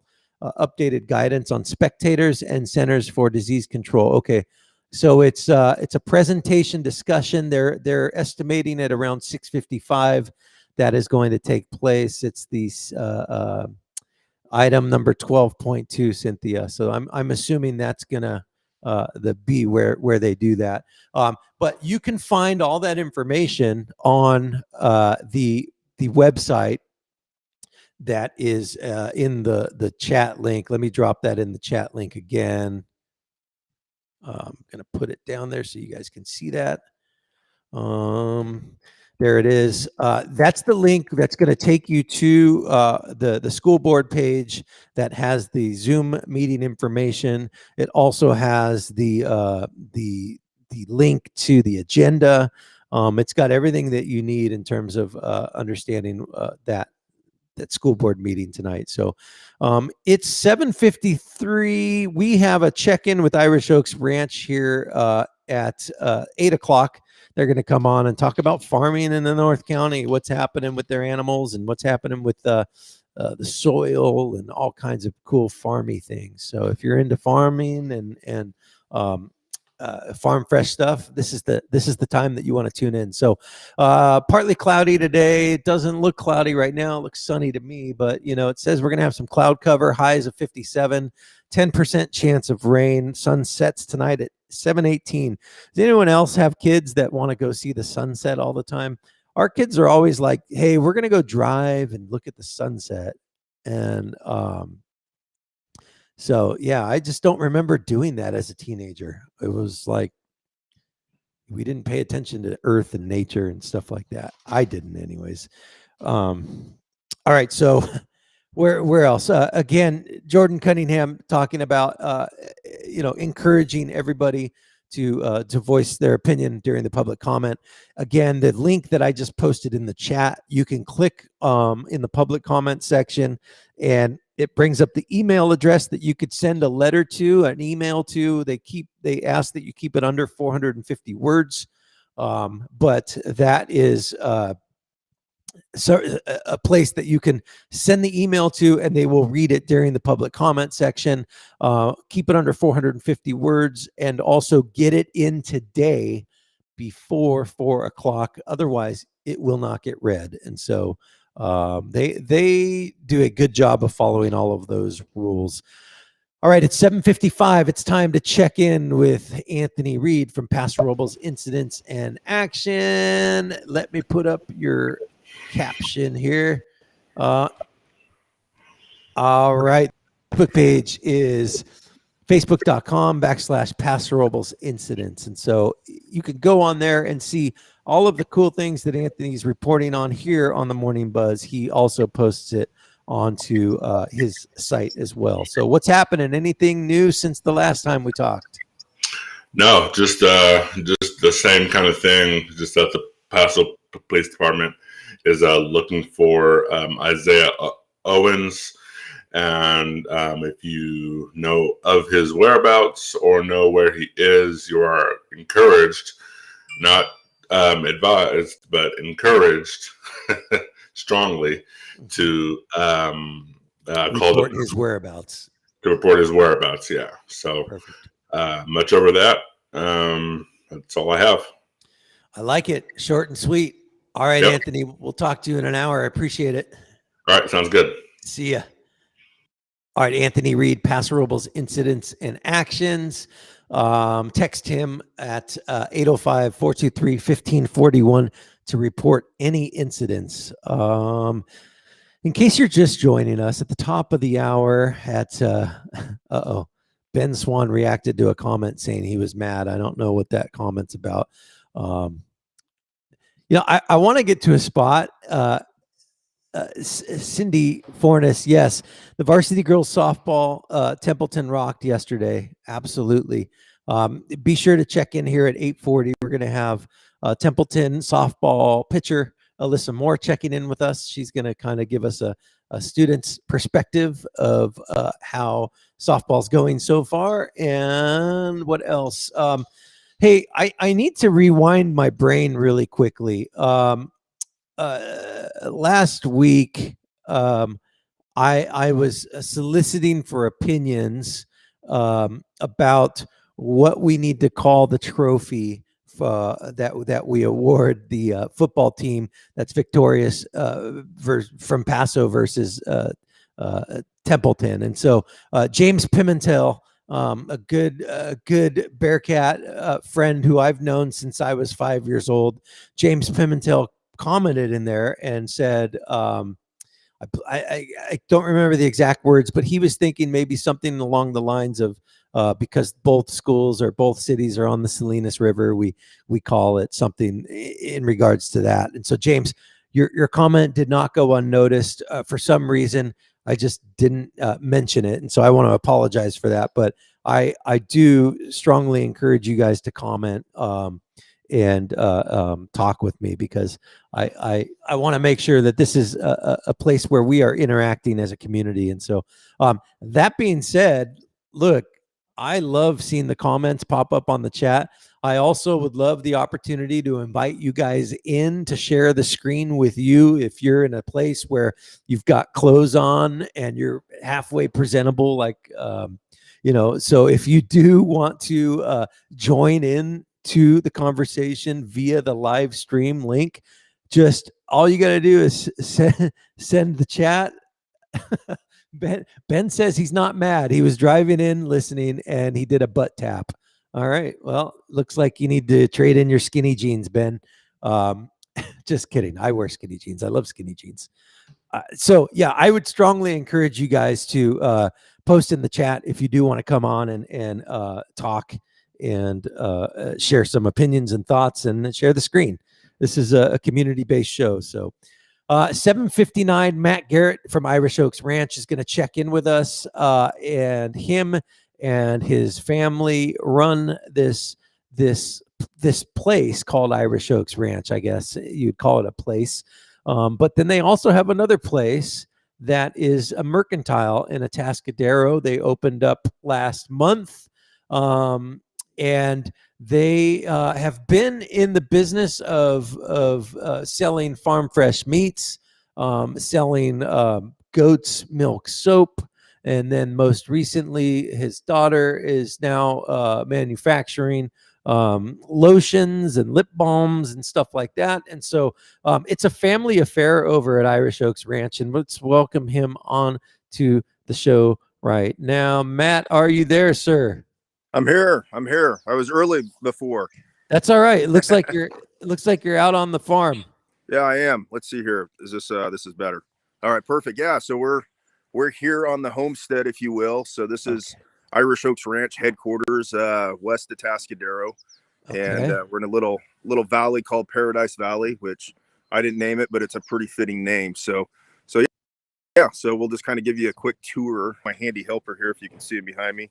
updated guidance on spectators and Centers for Disease Control. Okay, so it's a presentation discussion. They're estimating at around 6:55 that is going to take place. It's the item number 12.2, Cynthia. So I'm assuming that's gonna be where they do that. But you can find all that information on the website that is in the chat link. Let me drop that in the chat link again. I'm gonna put it down there so you guys can see that. There it is. That's the link that's going to take you to the school board page that has the Zoom meeting information. It also has the link to the agenda. It's got everything that you need in terms of understanding that school board meeting tonight. So it's 7:53. We have a check-in with Irish Oaks Ranch here at 8 o'clock. They're going to come on and talk about farming in the North County, what's happening with their animals and what's happening with the soil and all kinds of cool farmy things. So if you're into farming and farm fresh stuff, this is the time that you want to tune in. So partly cloudy today. It doesn't look cloudy right now. It looks sunny to me, but it says we're going to have some cloud cover, highs of 57, 10% chance of rain. Sun sets tonight at 7:18. Does anyone else have kids that want to go see the sunset all the time? Our kids are always like, hey, we're going to go drive and look at the sunset. And so, yeah, I just don't remember doing that as a teenager. It was like we didn't pay attention to earth and nature and stuff like that. I didn't anyways. All right, so where else? Again, Jordan Cunningham talking about encouraging everybody to voice their opinion during the public comment. Again, the link that I just posted in the chat, you can click in the public comment section, and it brings up the email address that you could send a letter to, an email to. They ask that you keep it under 450 words, but that is so a place that you can send the email to, and they will read it during the public comment section. Keep it under 450 words, and also get it in today before 4 o'clock. Otherwise, it will not get read. And so they do a good job of following all of those rules. All right, it's 7:55. It's time to check in with Anthony Reed from Paso Robles Incidents and Action. Let me put up your caption here. All right. Facebook page is facebook.com/Paso Robles Incidents. And so you can go on there and see all of the cool things that Anthony's reporting on here on the Morning Buzz. He also posts it onto his site as well. So what's happening? Anything new since the last time we talked? No, just the same kind of thing. Just that the Paso Police Department is looking for Isaiah Owens, and if you know of his whereabouts or know where he is, you are encouraged, not advised, but encouraged strongly to report his whereabouts. To report his whereabouts, yeah. So perfect. Much over that. That's all I have. I like it. Short and sweet. All right, Yep. Anthony, we'll talk to you in an hour. I appreciate it. All right, sounds good. See ya. All right, Anthony Reed, Paso Robles Incidents and Actions. Text him at 805-423-1541 to report any incidents. In case you're just joining us, at the top of the hour at Ben Swan reacted to a comment saying he was mad. I don't know what that comment's about. I want to get to a spot. Cindy Fornes, yes, the varsity girls softball Templeton rocked yesterday. Absolutely. Be sure to check in here at 8:40. We're going to have Templeton softball pitcher Alyssa Moore checking in with us. She's going to kind of give us a student's perspective of how softball's going so far. And what else? Hey, I need to rewind my brain really quickly. Last week, I was soliciting for opinions about what we need to call the trophy that we award the football team that's victorious from Paso versus Templeton. And so James Pimentel, a good Bearcat friend who I've known since I was 5 years old, James Pimentel commented in there and said, I don't remember the exact words, but he was thinking maybe something along the lines of, because both schools or both cities are on the Salinas River, we call it something in regards to that. And so, James, your comment did not go unnoticed. For some reason, I just didn't mention it, and so I want to apologize for that. But I do strongly encourage you guys to comment and talk with me, because I want to make sure that this is a place where we are interacting as a community. And so, that being said, look, I love seeing the comments pop up on the chat. I also would love the opportunity to invite you guys in to share the screen with you. If you're in a place where you've got clothes on and you're halfway presentable, like, so if you do want to join in to the conversation via the live stream link, just all you got to do is send the chat. Ben says he's not mad. He was driving in, listening, and he did a butt tap. All right. Well, looks like you need to trade in your skinny jeans, Ben. Just kidding. I wear skinny jeans. I love skinny jeans. So yeah, I would strongly encourage you guys to post in the chat if you do want to come on and talk and share some opinions and thoughts and share the screen. This is a community-based show. So 7:59, Matt Garrett from Irish Oaks Ranch is going to check in with us, and him and his family run this place called Irish Oaks Ranch. I guess you'd call it a place. But then they also have another place that is a mercantile in Atascadero. They opened up last month. And they have been in the business of selling farm fresh meats, selling goat's milk soap, and then most recently, his daughter is now manufacturing lotions and lip balms and stuff like that. And so it's a family affair over at Irish Oaks Ranch, and let's welcome him on to the show right now. Matt, are you there, sir? I'm here. I was early before. That's all right. It looks like you're out on the farm. Yeah, I am. Let's see here. Is this this is better? All right, perfect. Yeah, so we're here on the homestead, if you will. So this is Irish Oaks Ranch headquarters, west of Atascadero, and we're in a little valley called Paradise Valley, which I didn't name it, but it's a pretty fitting name. So yeah, so we'll just kind of give you a quick tour. My handy helper here, if you can see him behind me,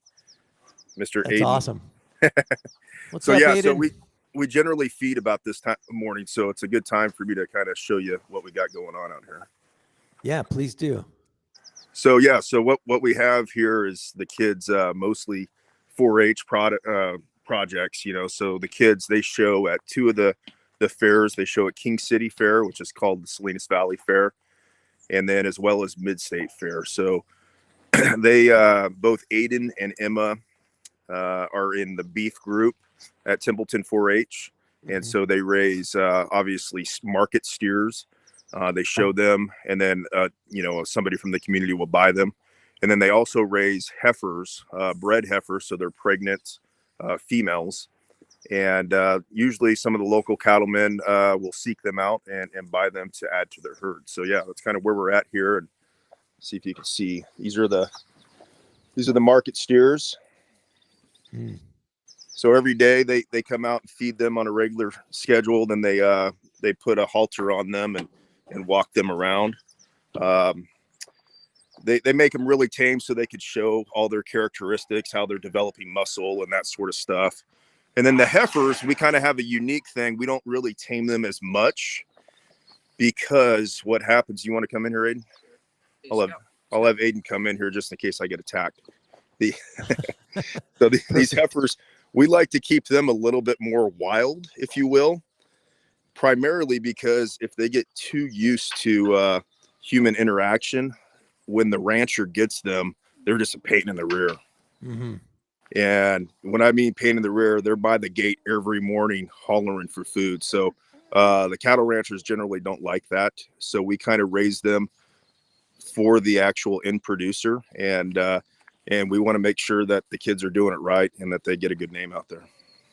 Mr. That's Aiden. awesome. What's So up, yeah, Aiden? so we generally feed about this time morning, so it's a good time for me to kind of show you what we got going on out here. Yeah, please do. So yeah, so what we have here is the kids mostly 4-H projects, you know. So the kids, they show at two of the fairs. They show at King City Fair, which is called the Salinas Valley Fair, and then as well as Mid-State Fair. So they both Aiden and Emma are in the beef group at Templeton 4-H, and so they raise obviously market steers. They show them, and then you know, somebody from the community will buy them, and then they also raise heifers, bred heifers, so they're pregnant females, and usually some of the local cattlemen will seek them out and buy them to add to their herd. So yeah, that's kind of where we're at here. And see if you can see, these are the market steers. So every day they come out and feed them on a regular schedule. Then they put a halter on them and walk them around. They make them really tame so they could show all their characteristics, how they're developing muscle and that sort of stuff. And then the heifers, we kind of have a unique thing. We don't really tame them as much because what happens, you want to come in here, Aiden? I'll have Aiden come in here just in case I get attacked. So these heifers, we like to keep them a little bit more wild, if you will, primarily because if they get too used to human interaction, when the rancher gets them, they're just a pain in the rear. Mm-hmm. And when I mean pain in the rear, they're by the gate every morning hollering for food. So the cattle ranchers generally don't like that. So we kind of raise them for the actual end producer. And we want to make sure that the kids are doing it right and that they get a good name out there.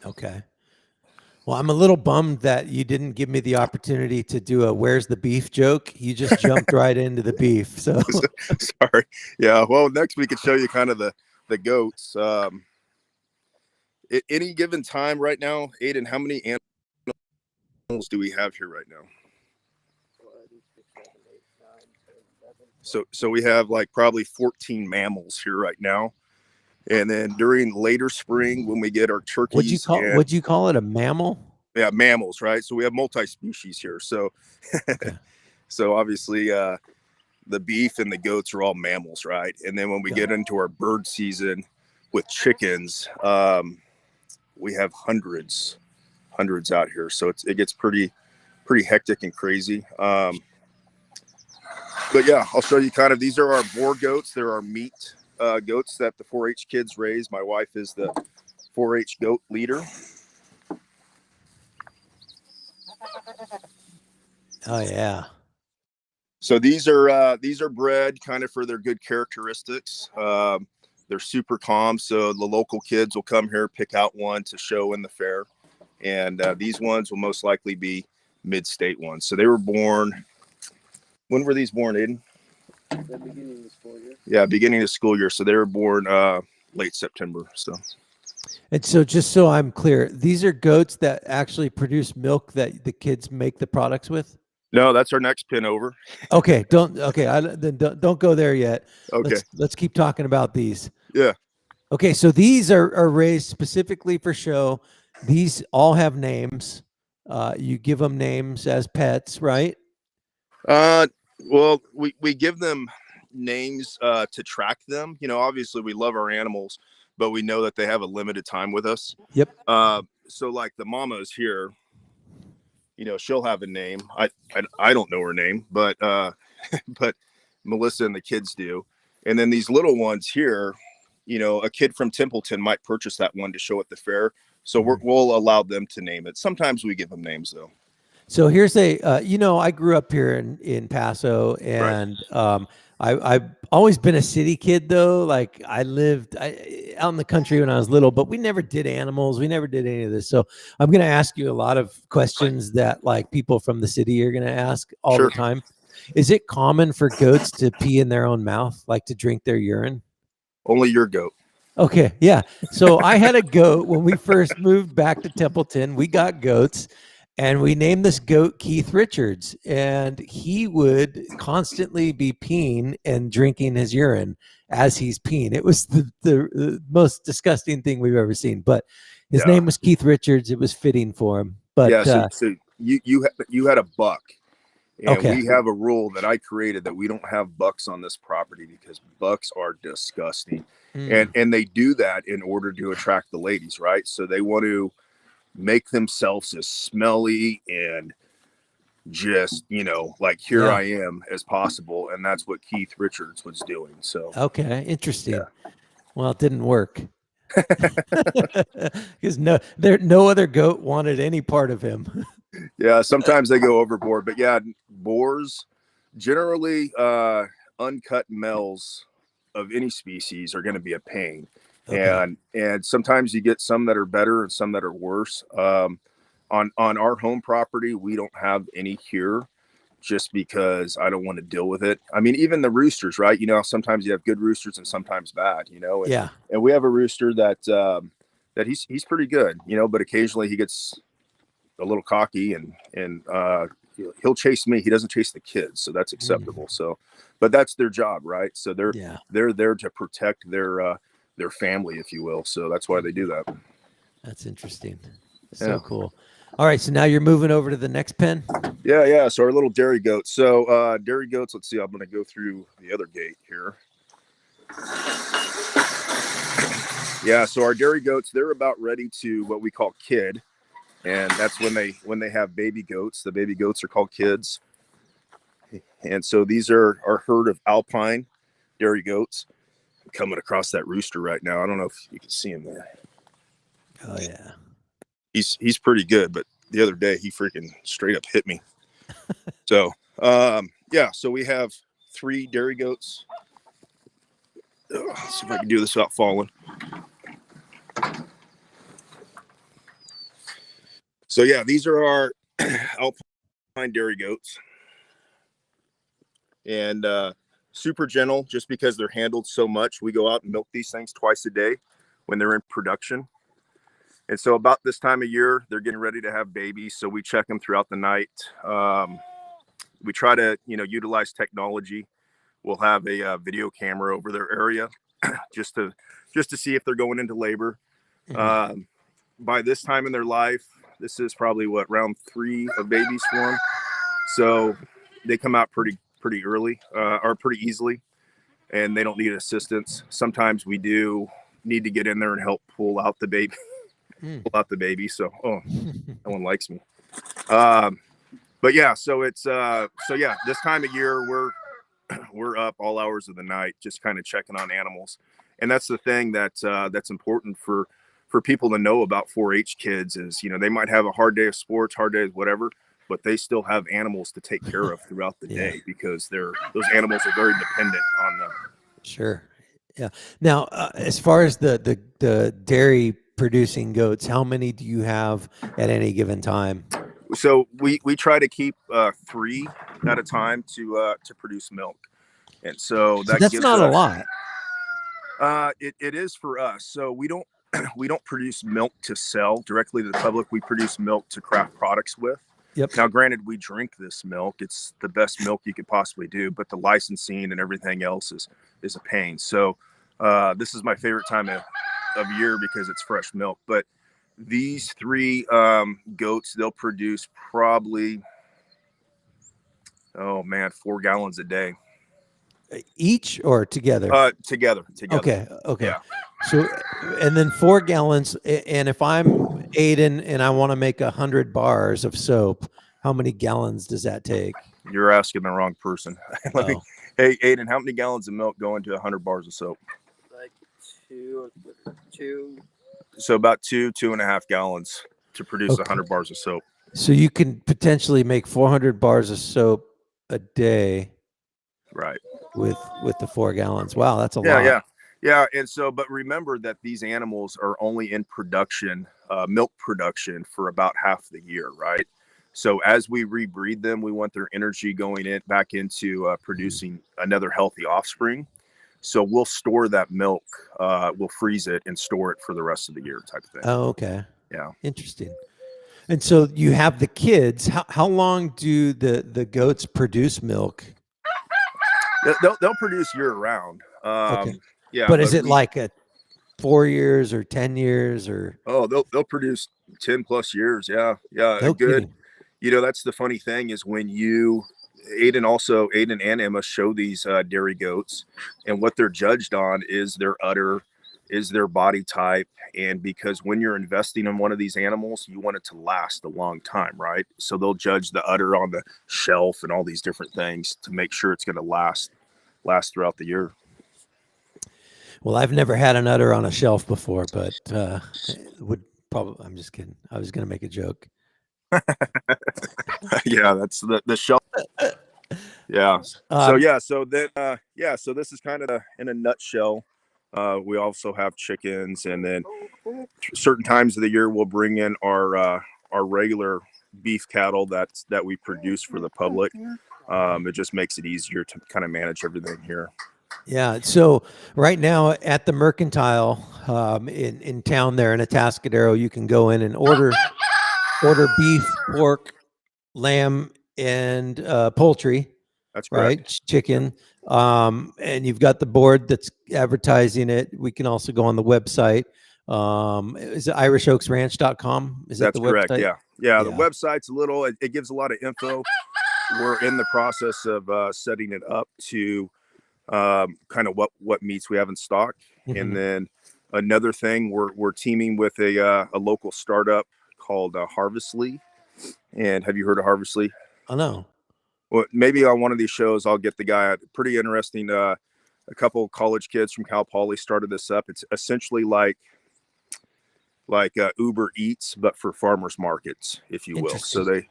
Okay. Well, I'm a little bummed that you didn't give me the opportunity to do a "Where's the beef" joke. You just jumped right into the beef. So sorry. Yeah. Well, next we could show you kind of the goats. At any given time right now, Aiden, how many animals do we have here right now? So we have like probably 14 mammals here right now. And then during later spring, when we get our turkeys, would you call it a mammal? Yeah, mammals, right? So we have multi-species here. So, okay. So obviously, the beef and the goats are all mammals, right? And then when we get into our bird season with chickens, we have hundreds out here. So it gets pretty hectic and crazy. But yeah, I'll show you kind of, these are our boar goats. They're our meat goats that the 4-H kids raise. My wife is the 4-H goat leader. Oh yeah. So these are bred kind of for their good characteristics. They're super calm. So the local kids will come here, pick out one to show in the fair. And these ones will most likely be mid-state ones. So they were born, when were these born, Aiden? The beginning of the school year. Yeah, beginning of the school year. So they were born late September. So. And so just so I'm clear, these are goats that actually produce milk that the kids make the products with? No, that's our next pin over. Okay, don't go there yet. Okay. Let's keep talking about these. Yeah. Okay, so these are raised specifically for show. These all have names. You give them names as pets, right? Well, we give them names to track them. You know, obviously we love our animals, but we know that they have a limited time with us. Yep. So like the mama is here, you know, she'll have a name. I don't know her name, but but Melissa and the kids do. And then these little ones here, you know, a kid from Templeton might purchase that one to show at the fair. So we'll allow them to name it. Sometimes we give them names though. So here's I grew up here in Paso, and right. I've always been a city kid though. Like I lived out in the country when I was little, but we never did animals. We never did any of this. So I'm going to ask you a lot of questions that like people from the city are going to ask all the time. Is it common for goats to pee in their own mouth, like to drink their urine? Only your goat. Okay. Yeah. So I had a goat when we first moved back to Templeton. We got goats. And we named this goat Keith Richards, and he would constantly be peeing and drinking his urine as he's peeing. It was the most disgusting thing we've ever seen. But his Yeah. name was Keith Richards. It was fitting for him. But Yeah. So you had a buck, and Okay. we have a rule that I created that we don't have bucks on this property because bucks are disgusting, and they do that in order to attract the ladies, right? So they want to make themselves as smelly and just, like here Yeah. I am as possible. And that's what Keith Richards was doing. So Okay, interesting. Yeah. Well, it didn't work because no other goat wanted any part of him. yeah, sometimes they go overboard, but yeah, boars generally, uncut males of any species are going to be a pain. Okay. And sometimes you get some that are better and some that are worse. On our home property, we don't have any here just because I don't want to deal with it. I mean, even the roosters, right? Sometimes you have good roosters and sometimes bad, and, Yeah. and we have a rooster that he's pretty good, but occasionally he gets a little cocky and he'll chase me. He doesn't chase the kids, so that's acceptable. So, but that's their job, right? So Yeah. they're there to protect their family, if you will. So that's why they do that. That's interesting. So Yeah. cool. All right. So now you're moving over to the next pen. Yeah. So our little dairy goats. So dairy goats, let's see, I'm going to go through the other gate here. Yeah. So our dairy goats, they're about ready to what we call kid. And that's when they have baby goats. The baby goats are called kids. And so these are our herd of Alpine dairy goats. I'm coming across that rooster right now. I don't know if you can see him there. Oh yeah. He's pretty good, but the other day he freaking straight up hit me. So yeah, so we have 3 dairy goats. Let's see if I can do this without falling. So yeah, these are our Alpine dairy goats, and super gentle just because they're handled so much. We go out and milk these things twice a day when they're in production. And so about this time of year, they're getting ready to have babies. So we check them throughout the night. We try to, utilize technology. We'll have a video camera over their area just to see if they're going into labor. By this time in their life, this is probably round 3 of babies for them. So they come out pretty early, or pretty easily, and they don't need assistance. Sometimes we do need to get in there and help pull out the baby. So no one likes me. But yeah, so it's this time of year we're up all hours of the night just kind of checking on animals. And that's the thing that's important for people to know about 4-H kids is, they might have a hard day of sports, hard day of whatever, but they still have animals to take care of throughout the day because those animals are very dependent on them. Sure. Yeah. Now, as far as the dairy producing goats, how many do you have at any given time? So we try to keep 3 at a time to produce milk, and so That's not a lot. It is for us. So we don't produce milk to sell directly to the public. We produce milk to craft products with. Yep. Now, granted, we drink this milk. It's the best milk you could possibly do, but the licensing and everything else is a pain. So this is my favorite time of year because it's fresh milk. But these 3 goats, they'll produce probably 4 gallons a day. Each or together? Together. Okay. Yeah. So, and then 4 gallons. And if I'm Aiden and I want to make 100 bars of soap, how many gallons does that take? You're asking the wrong person. Hey, Aiden, how many gallons of milk go into 100 bars of soap? Like 2. So about 2.5 gallons to produce 100 bars of soap. So you can potentially make 400 bars of soap a day. Right. With the 4 gallons. Wow, that's a lot. Yeah. And so, but remember that these animals are only in production, milk production, for about half the year, right? So as we rebreed them, we want their energy going back into producing another healthy offspring. So we'll store that milk, we'll freeze it and store it for the rest of the year, type of thing. Oh, okay. Yeah. Interesting. And so you have the kids. How long do the goats produce milk? They'll produce year round. Okay. Yeah, But is it we- like a 4 years or 10 years or Oh, they'll produce 10 plus years. Yeah, yeah, no a good. kidding? You know, that's the funny thing is when Aiden and Emma show these dairy goats, and what they're judged on is their udder, is their body type, and because when you're investing in one of these animals, you want it to last a long time, right? So they'll judge the udder on the shelf and all these different things to make sure it's going to last throughout the year. Well, I've never had an udder on a shelf before, but would probably. I'm just kidding. I was going to make a joke. Yeah, that's the shelf. Yeah. So this is kind of in a nutshell. We also have chickens, and then certain times of the year we'll bring in our regular beef cattle that we produce for the public. It just makes it easier to kind of manage everything here. Yeah. So right now at the Mercantile in town there in Atascadero, you can go in and order beef, pork, lamb, and poultry. That's correct. Right, chicken. And you've got the board that's advertising it. We can also go on the website. Is it IrishOaksRanch.com? Is that That's the correct. website? Yeah. The website's a little. It gives a lot of info. We're in the process of setting it up to kind of what meats we have in stock, and then another thing we're teaming with a local startup called Harvestly. And have you heard of Harvestly? I know. Well, maybe on one of these shows I'll get the guy. Pretty interesting. A couple of college kids from Cal Poly started this up. It's essentially like Uber Eats, but for farmers markets, if you will. So they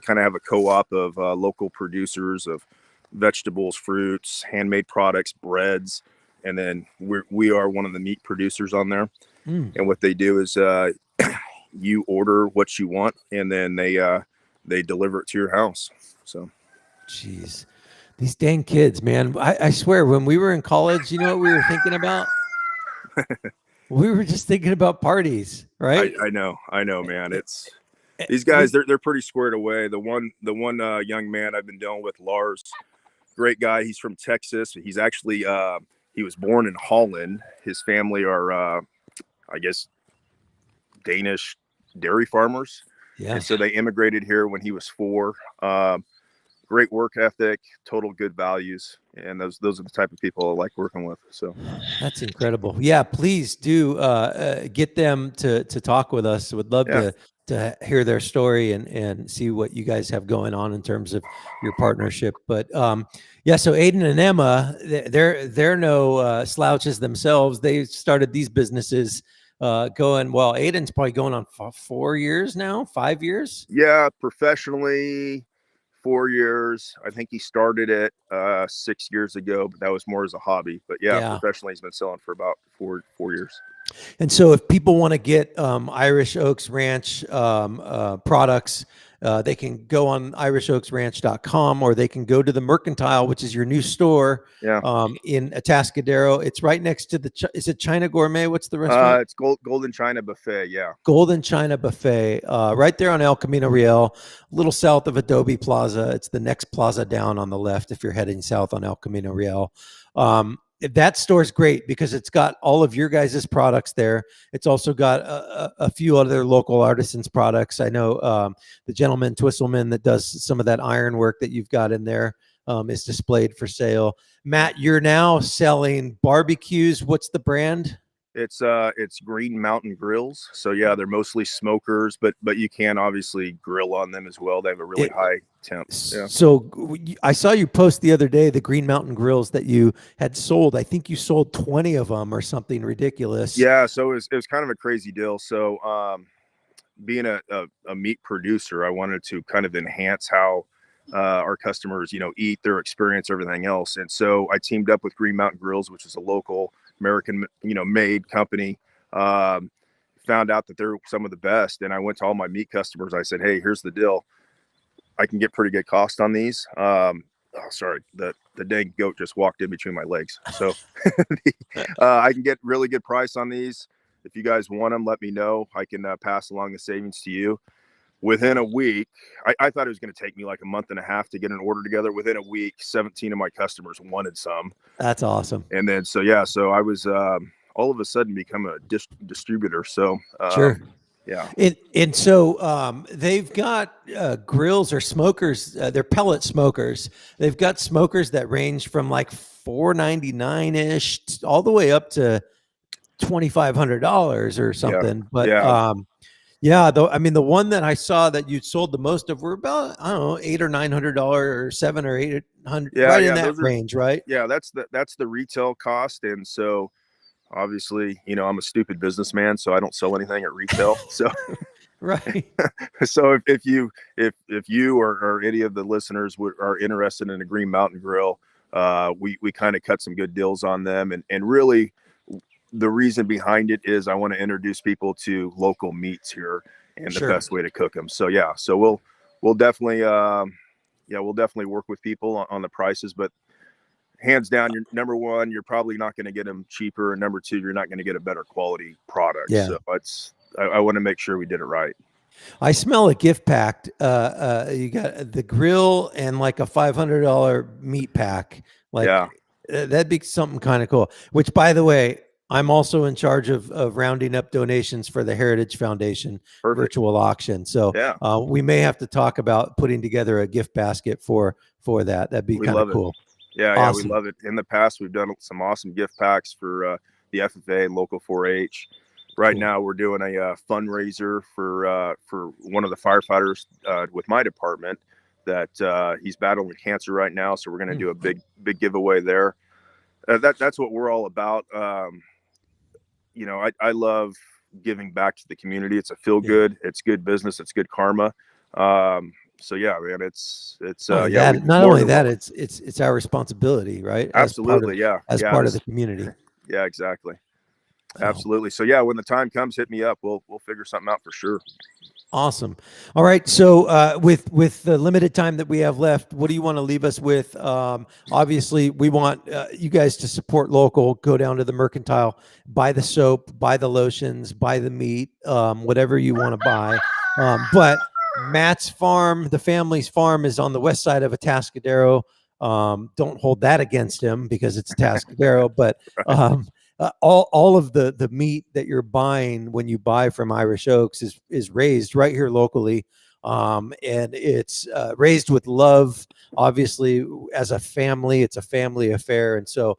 kind of have a co-op of local producers of vegetables, fruits, handmade products, breads, and then we are one of the meat producers on there. And what they do is you order what you want, and then they deliver it to your house. So, jeez, these dang kids, man! I swear, when we were in college, you know what we were thinking about? We were just thinking about parties, right? I know, man. It's these guys. They're pretty squared away. The one young man I've been dealing with, Lars, great guy. He's from Texas. He's actually he was born in Holland. His family are I guess Danish dairy farmers. Yeah. And so they immigrated here when he was 4. Great work ethic, total good values, and those are the type of people I like working with. So that's incredible. Yeah, please do get them to talk with us. Would love to hear their story and see what you guys have going on in terms of your partnership. But yeah, so Aiden and Emma, they're no slouches themselves. They started these businesses going, well, Aiden's probably going on 4 years now, 5 years. Yeah, professionally 4 years. I think he started it 6 years ago, but that was more as a hobby. But yeah, professionally he's been selling for about four years. And so if people want to get Irish Oaks Ranch products, they can go on IrishOaksRanch.com, or they can go to the Mercantile, which is your new store in Atascadero. It's right next to is it China Gourmet? What's the restaurant? It's Golden China Buffet. Yeah. Golden China Buffet, right there on El Camino Real, a little south of Adobe Plaza. It's the next plaza down on the left if you're heading south on El Camino Real. That store's great because it's got all of your guys' products there. It's also got a few other local artisans products. I know the gentleman Twisselman that does some of that iron work that you've got in there is displayed for sale. Matt, you're now selling barbecues. What's the brand? It's Green Mountain Grills. So yeah, they're mostly smokers, but you can obviously grill on them as well. They have a really high temp. Yeah. So I saw you post the other day the Green Mountain Grills that you had sold. I think you sold 20 of them or something ridiculous. Yeah. So it was kind of a crazy deal. So being a meat producer, I wanted to kind of enhance how our customers, eat, their experience, everything else. And so I teamed up with Green Mountain Grills, which is a local American, made company. Found out that they're some of the best. And I went to all my meat customers. I said, hey, here's the deal. I can get pretty good cost on these. Sorry, the dang goat just walked in between my legs. So I can get really good price on these. If you guys want them, let me know. I can pass along the savings to you. within a week, I thought it was going to take me like a month and a half to get an order together. Within a week, 17 of my customers wanted some. That's awesome. And then, so I was all of a sudden become a distributor. So, Sure. yeah. And so they've got grills or smokers. They're pellet smokers. They've got smokers that range from like $499 ish all the way up to $2,500 or something. But yeah, though, I mean, the one that I saw that you sold the most of were about, I don't know, $800 or $900 or $700 or $800, right in that range, right? Yeah, that's the retail cost. And so obviously, you know, I'm a stupid businessman, so I don't sell anything at retail. So right. So if you or any of the listeners are interested in a Green Mountain Grill, we kind of cut some good deals on them. And really, the reason behind it is I want to introduce people to local meats here and the best way to cook them. So yeah, so we'll definitely work with people on the prices, but hands down, you're number one, you're probably not going to get them cheaper, and number two, you're not going to get a better quality product. Yeah. So I want to make sure we did it right. I smell a gift pack. You got the grill and like a $500 meat pack. Like, that'd be something kind of cool. Which, by the way, I'm also in charge of rounding up donations for the Heritage Foundation virtual auction. So we may have to talk about putting together a gift basket for that. That'd be kind of cool. Yeah, awesome. Yeah, we love it. In the past, we've done some awesome gift packs for the FFA and local 4-H. Right now, we're doing a fundraiser for one of the firefighters with my department that he's battling cancer right now. So we're going to do a big giveaway there. That's what we're all about. You know, I love giving back to the community. It's a feel good. It's good business. It's good karma. So yeah, man, it's not only that, it's our responsibility, right? Absolutely. As part of the community. Yeah, exactly. Absolutely. So yeah, when the time comes, hit me up. We'll figure something out for sure. Awesome. All right. So with the limited time that we have left, what do you want to leave us with? Obviously, we want you guys to support local. Go down to the Mercantile, buy the soap, buy the lotions, buy the meat, whatever you want to buy. But Matt's farm, the family's farm, is on the west side of Atascadero. Don't hold that against him because it's Atascadero, but all of the meat that you're buying when you buy from Irish Oaks is raised right here locally, and it's raised with love. Obviously, as a family, it's a family affair, and so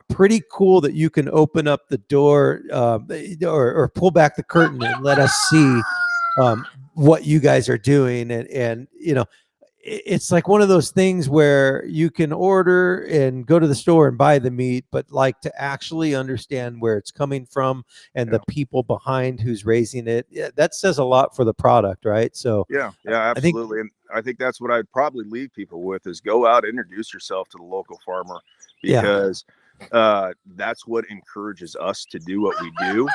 pretty cool that you can open up the door or pull back the curtain and let us see what you guys are doing, and you know. It's like one of those things where you can order and go to the store and buy the meat, but like to actually understand where it's coming from and the people behind who's raising it. Yeah, that says a lot for the product, right? So yeah, absolutely. And I think that's what I'd probably leave people with is go out, introduce yourself to the local farmer, because that's what encourages us to do what we do.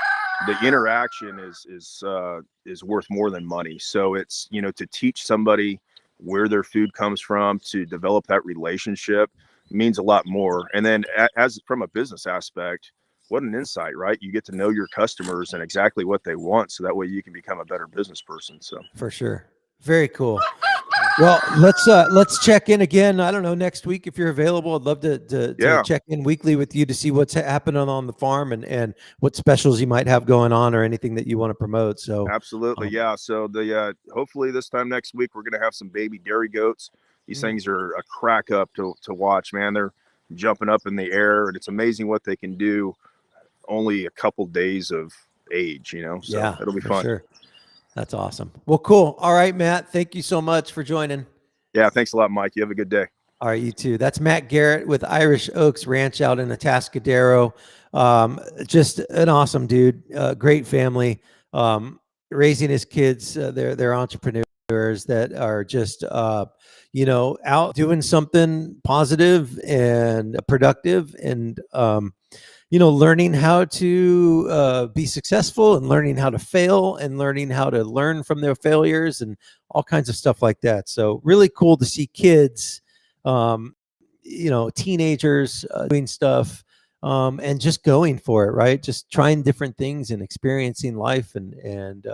The interaction is worth more than money. So it's, you know, to teach somebody where their food comes from, to develop that relationship means a lot more. And then as from a business aspect, what an insight, right? You get to know your customers and exactly what they want. So that way you can become a better business person. So for sure. Very cool. Well, let's check in again. I don't know, next week if you're available. I'd love to check in weekly with you to see what's happening on the farm and what specials you might have going on or anything that you want to promote. So absolutely, So the hopefully this time next week we're gonna have some baby dairy goats. These things are a crack up to watch, man. They're jumping up in the air, and it's amazing what they can do. Only a couple days of age, you know. So it'll be fun. Sure. That's awesome. Well, cool. All right, Matt. Thank you so much for joining. Yeah, thanks a lot, Mike. You have a good day. All right, you too. That's Matt Garrett with Irish Oaks Ranch out in Atascadero. Just an awesome dude. Great family. Raising his kids. They're entrepreneurs that are just out doing something positive and productive, and learning how to be successful and learning how to fail and learning how to learn from their failures and all kinds of stuff like that. So really cool to see kids, teenagers doing stuff and just going for it, right? Just trying different things and experiencing life and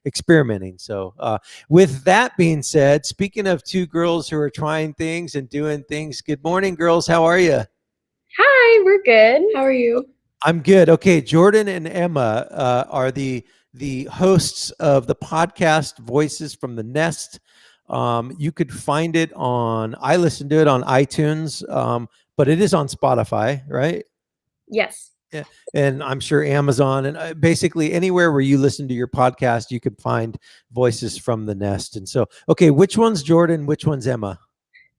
experimenting. So with that being said, speaking of two girls who are trying things and doing things, good morning, girls. How are you? Hi, we're good. How are you? I'm good. Okay, Jordan and Emma are the hosts of the podcast Voices from the Nest. You could find it on, I listened to it on iTunes, but it is on Spotify, right? Yes. Yeah. And I'm sure Amazon and basically anywhere where you listen to your podcast, you could find Voices from the Nest. And so, okay, which one's Jordan? Which one's Emma?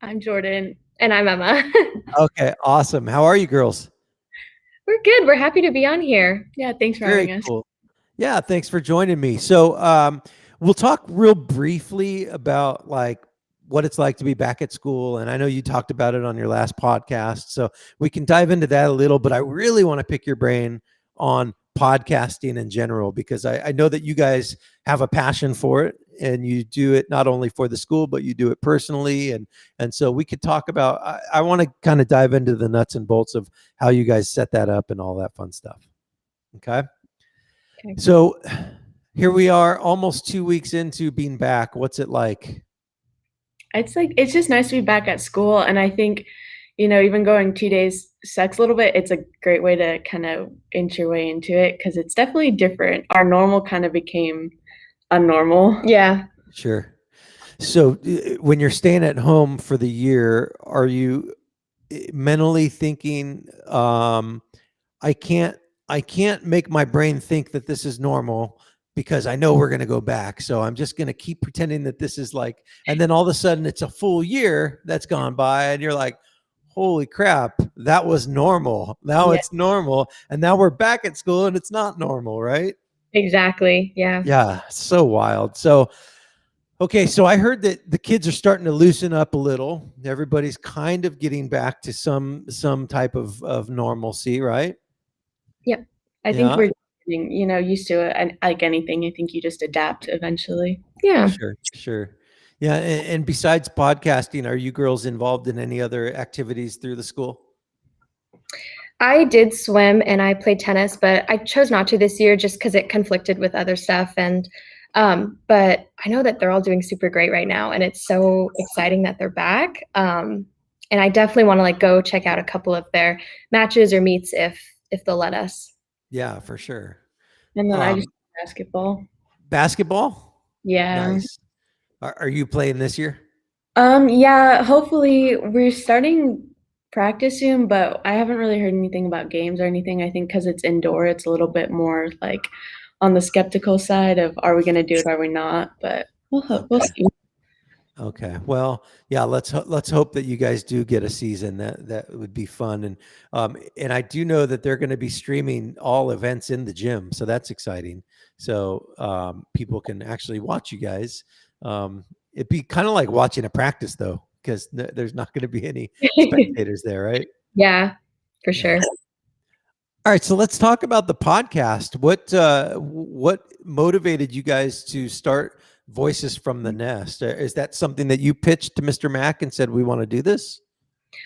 I'm Jordan. And I'm Emma. Okay, awesome. How are you girls? We're good. We're happy to be on here. Yeah, thanks for having Very us. cool. Yeah, thanks for joining me. So we'll talk real briefly about like what it's like to be back at school. And I know you talked about it on your last podcast, so we can dive into that a little, but I really want to pick your brain on podcasting in general, because I know that you guys have a passion for it and you do it not only for the school, but you do it personally. And so we could talk about, I want to kind of dive into the nuts and bolts of how you guys set that up and all that fun stuff. Okay. So here we are almost 2 weeks into being back. What's it like? It's just nice to be back at school. And I think, even going 2 days sucks a little bit. It's a great way to kind of inch your way into it because it's definitely different. Our normal kind of became unnormal. Yeah. Sure. So when you're staying at home for the year, are you mentally thinking, I can't make my brain think that this is normal because I know we're going to go back. So I'm just going to keep pretending that this is like, and then all of a sudden it's a full year that's gone by and you're like, holy crap, that was normal. Now it's normal. And now we're back at school and it's not normal, right? Exactly. Yeah. Yeah. So wild. So, okay. So I heard that the kids are starting to loosen up a little. Everybody's kind of getting back to some type of normalcy, right? Yep. I think we're getting, used to it. And like anything, I think you just adapt eventually. Yeah. Sure. Yeah. And besides podcasting, are you girls involved in any other activities through the school? I did swim and I played tennis, but I chose not to this year just because it conflicted with other stuff. And but I know that they're all doing super great right now, and it's so exciting that they're back. And I definitely want to like go check out a couple of their matches or meets if they'll let us. Yeah, for sure. And then I just basketball. Basketball? Yeah. Nice. Are you playing this year? Yeah, hopefully we're starting practice soon, but I haven't really heard anything about games or anything. I think because it's indoor, it's a little bit more like on the skeptical side of are we going to do it, are we not? But we'll see. Okay. Well, yeah, let's hope that you guys do get a season. That would be fun. And I do know that they're going to be streaming all events in the gym. So that's exciting. So people can actually watch you guys. It'd be kind of like watching a practice though, because there's not going to be any spectators there, right? Yeah, for sure. All right, so let's talk about the podcast. What motivated you guys to start Voices from the Nest? Is that something that you pitched to Mr. Mack and said, we want to do this?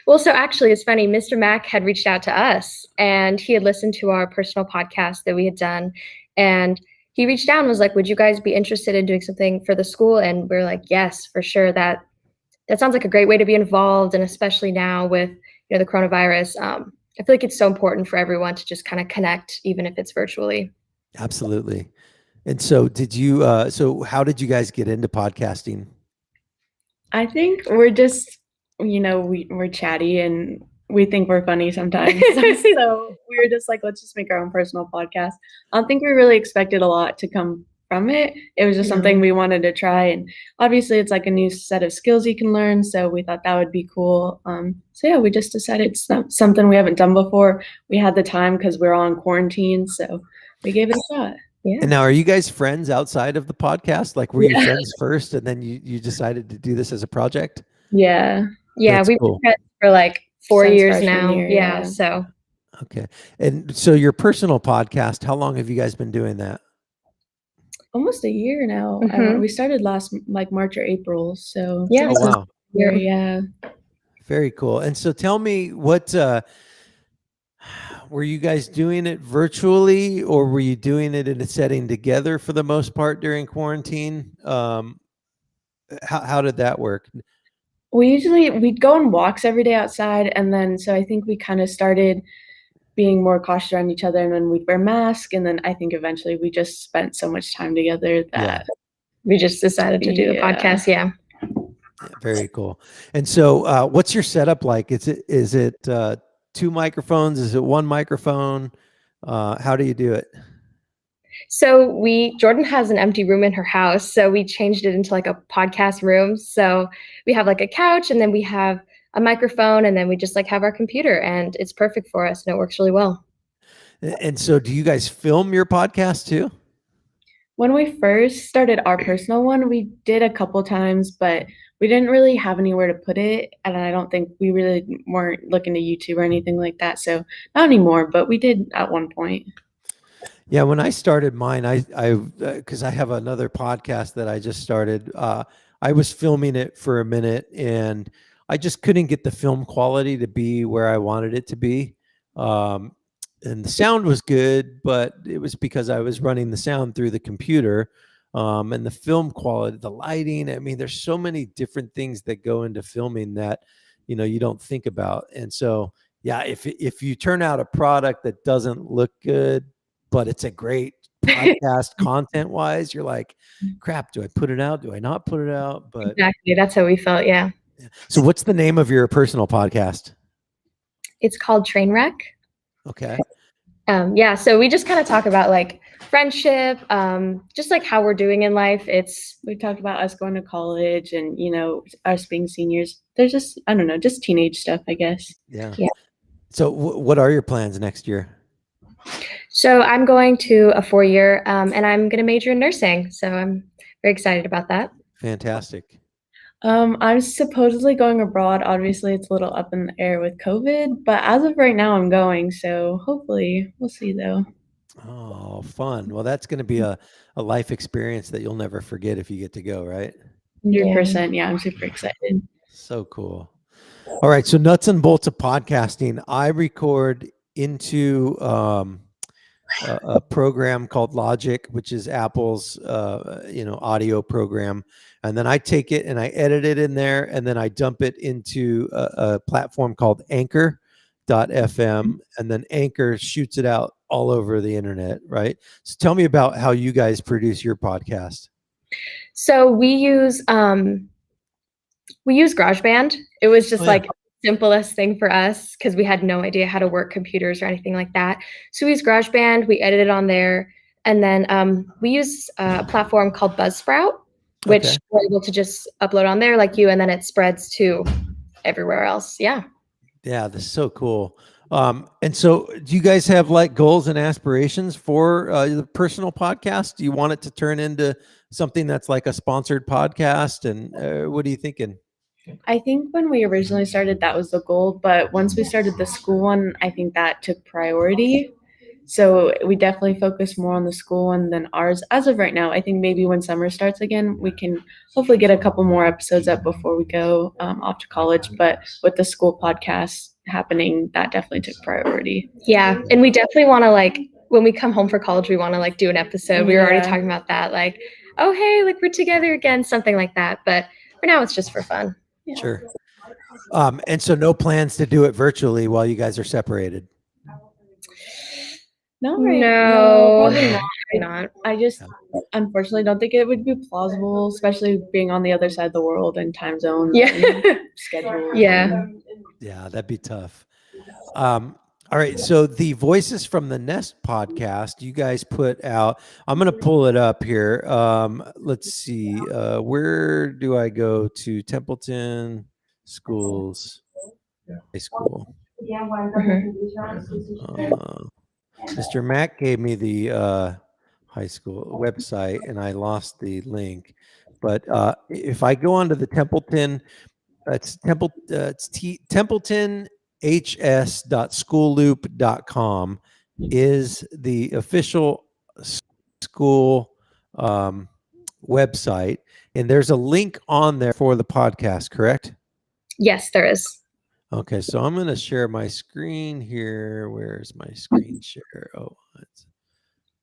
Well, so actually it's funny. Mr. Mack had reached out to us and he had listened to our personal podcast that we had done. And he reached out and was like, would you guys be interested in doing something for the school? And we're like, yes, for sure. That sounds like a great way to be involved. And especially now with, the coronavirus, I feel like it's so important for everyone to just kind of connect, even if it's virtually. Absolutely. And so did you, so how did you guys get into podcasting? I think we're just, we're chatty and we think we're funny sometimes. So we were just like, let's just make our own personal podcast. I don't think we really expected a lot to come from it. It was just something we wanted to try. And obviously it's like a new set of skills you can learn. So we thought that would be cool. So yeah, we just decided it's something we haven't done before. We had the time because we're all in quarantine. So we gave it a shot. Yeah. And now are you guys friends outside of the podcast? Like were you friends first and then you decided to do this as a project? Yeah. Yeah. That's We've cool. been friends for like 4 Since years freshman now. year, Yeah. yeah. So. Okay. And so your personal podcast, how long have you guys been doing that? Almost a year now. Mhm. We started last like March or April. So Yeah. Oh, wow. yeah. Very cool. And so tell me were you guys doing it virtually, or were you doing it in a setting together for the most part during quarantine? How did that work? We'd go on walks every day outside, and then so I think we kind of started being more cautious around each other, and then we'd wear masks, and then I think eventually we just spent so much time together that We just decided to do the Yeah. podcast. Yeah. Yeah, very cool. And so, what's your setup like? Is it 2 microphones? Is it 1 microphone? How do you do it? So Jordan has an empty room in her house, so we changed it into like a podcast room. So we have like a couch, and then we have a microphone, and then we just like have our computer, and it's perfect for us, and it works really well. And so, do you guys film your podcast too? when we first started our personal one, we did a couple times, but we didn't really have anywhere to put it. And I don't think we really weren't looking to YouTube or anything like that. So not anymore, but we did at one point. Yeah, when I started mine, because I have another podcast that I just started. I was filming it for a minute, and I just couldn't get the film quality to be where I wanted it to be. And the sound was good, but it was because I was running the sound through the computer. And the film quality, the lighting. I mean, there's so many different things that go into filming that you don't think about. And so, yeah, if you turn out a product that doesn't look good, but it's a great podcast content wise, you're like, crap, do I put it out? Do I not put it out? But Exactly. That's how we felt. Yeah. so what's the name of your personal podcast? It's called Trainwreck. Okay. Yeah. So we just kind of talk about like friendship, just like how we're doing in life. We talked about us going to college and, us being seniors. There's just, I don't know, just teenage stuff, I guess. Yeah. Yeah. So what are your plans next year? So I'm going to a 4-year, and I'm going to major in nursing. So I'm very excited about that. Fantastic. I'm supposedly going abroad. Obviously, it's a little up in the air with COVID, but as of right now, I'm going. So hopefully, we'll see though. Oh, fun. Well, that's going to be a life experience that you'll never forget if you get to go, right? 100%. Yeah, I'm super excited. So cool. All right. So nuts and bolts of podcasting. I record into a program called Logic, which is Apple's audio program, and then I take it and I edit it in there, and then I dump it into a platform called Anchor.fm, and then Anchor shoots it out all over the internet, right? So tell me about how you guys produce your podcast. So we use GarageBand. It was just like simplest thing for us because we had no idea how to work computers or anything like that. So we use GarageBand, we edited on there, and then we use a platform called Buzzsprout, which we're able to just upload on there like you, and then it spreads to everywhere else. Yeah. Yeah, this is so cool. And so do you guys have like goals and aspirations for the personal podcast? Do you want it to turn into something that's like a sponsored podcast? And what are you thinking? I think when we originally started, that was the goal. But once we started the school one, I think that took priority. So we definitely focus more on the school one than ours. As of right now, I think maybe when summer starts again, we can hopefully get a couple more episodes up before we go off to college. But with the school podcast happening, that definitely took priority. Yeah. And we definitely want to like, when we come home for college, we want to like do an episode. We were already talking about that. Like, oh, hey, like we're together again, something like that. But for now, it's just for fun. Yeah. Sure. And so no plans to do it virtually while you guys are separated? No, Probably not. not. I just unfortunately don't think it would be plausible, especially being on the other side of the world and time zone. Yeah. And schedule. Yeah. Yeah, that'd be tough. All right. So the Voices from the Nest podcast you guys put out, I'm going to pull it up here. Let's see. Where do I go to? Templeton Schools High School. Mr. Mack gave me the high school website and I lost the link. But if I go onto the Templeton, it's templetonhs.schoolloop.com is the official school website. And there's a link on there for the podcast, correct? Yes, there is. Okay, so I'm going to share my screen here. Where's my screen share? Oh,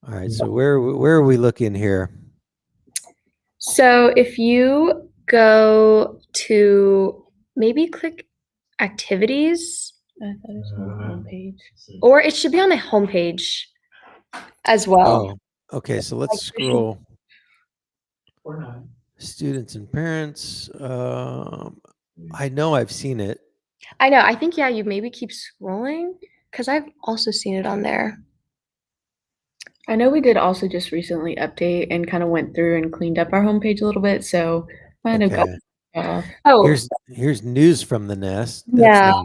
all right. So where are we looking here? So if you go to maybe click activities, I thought it was on the homepage. or it should be on the homepage as well. Oh, okay. So let's scroll. Students and parents. I know I've seen it. I know. I think, yeah, you maybe keep scrolling because I've also seen it on there. I know we did also just recently update and kind of went through and cleaned up our homepage a little bit, so might have got off. Oh, Here's news from the nest. Yeah.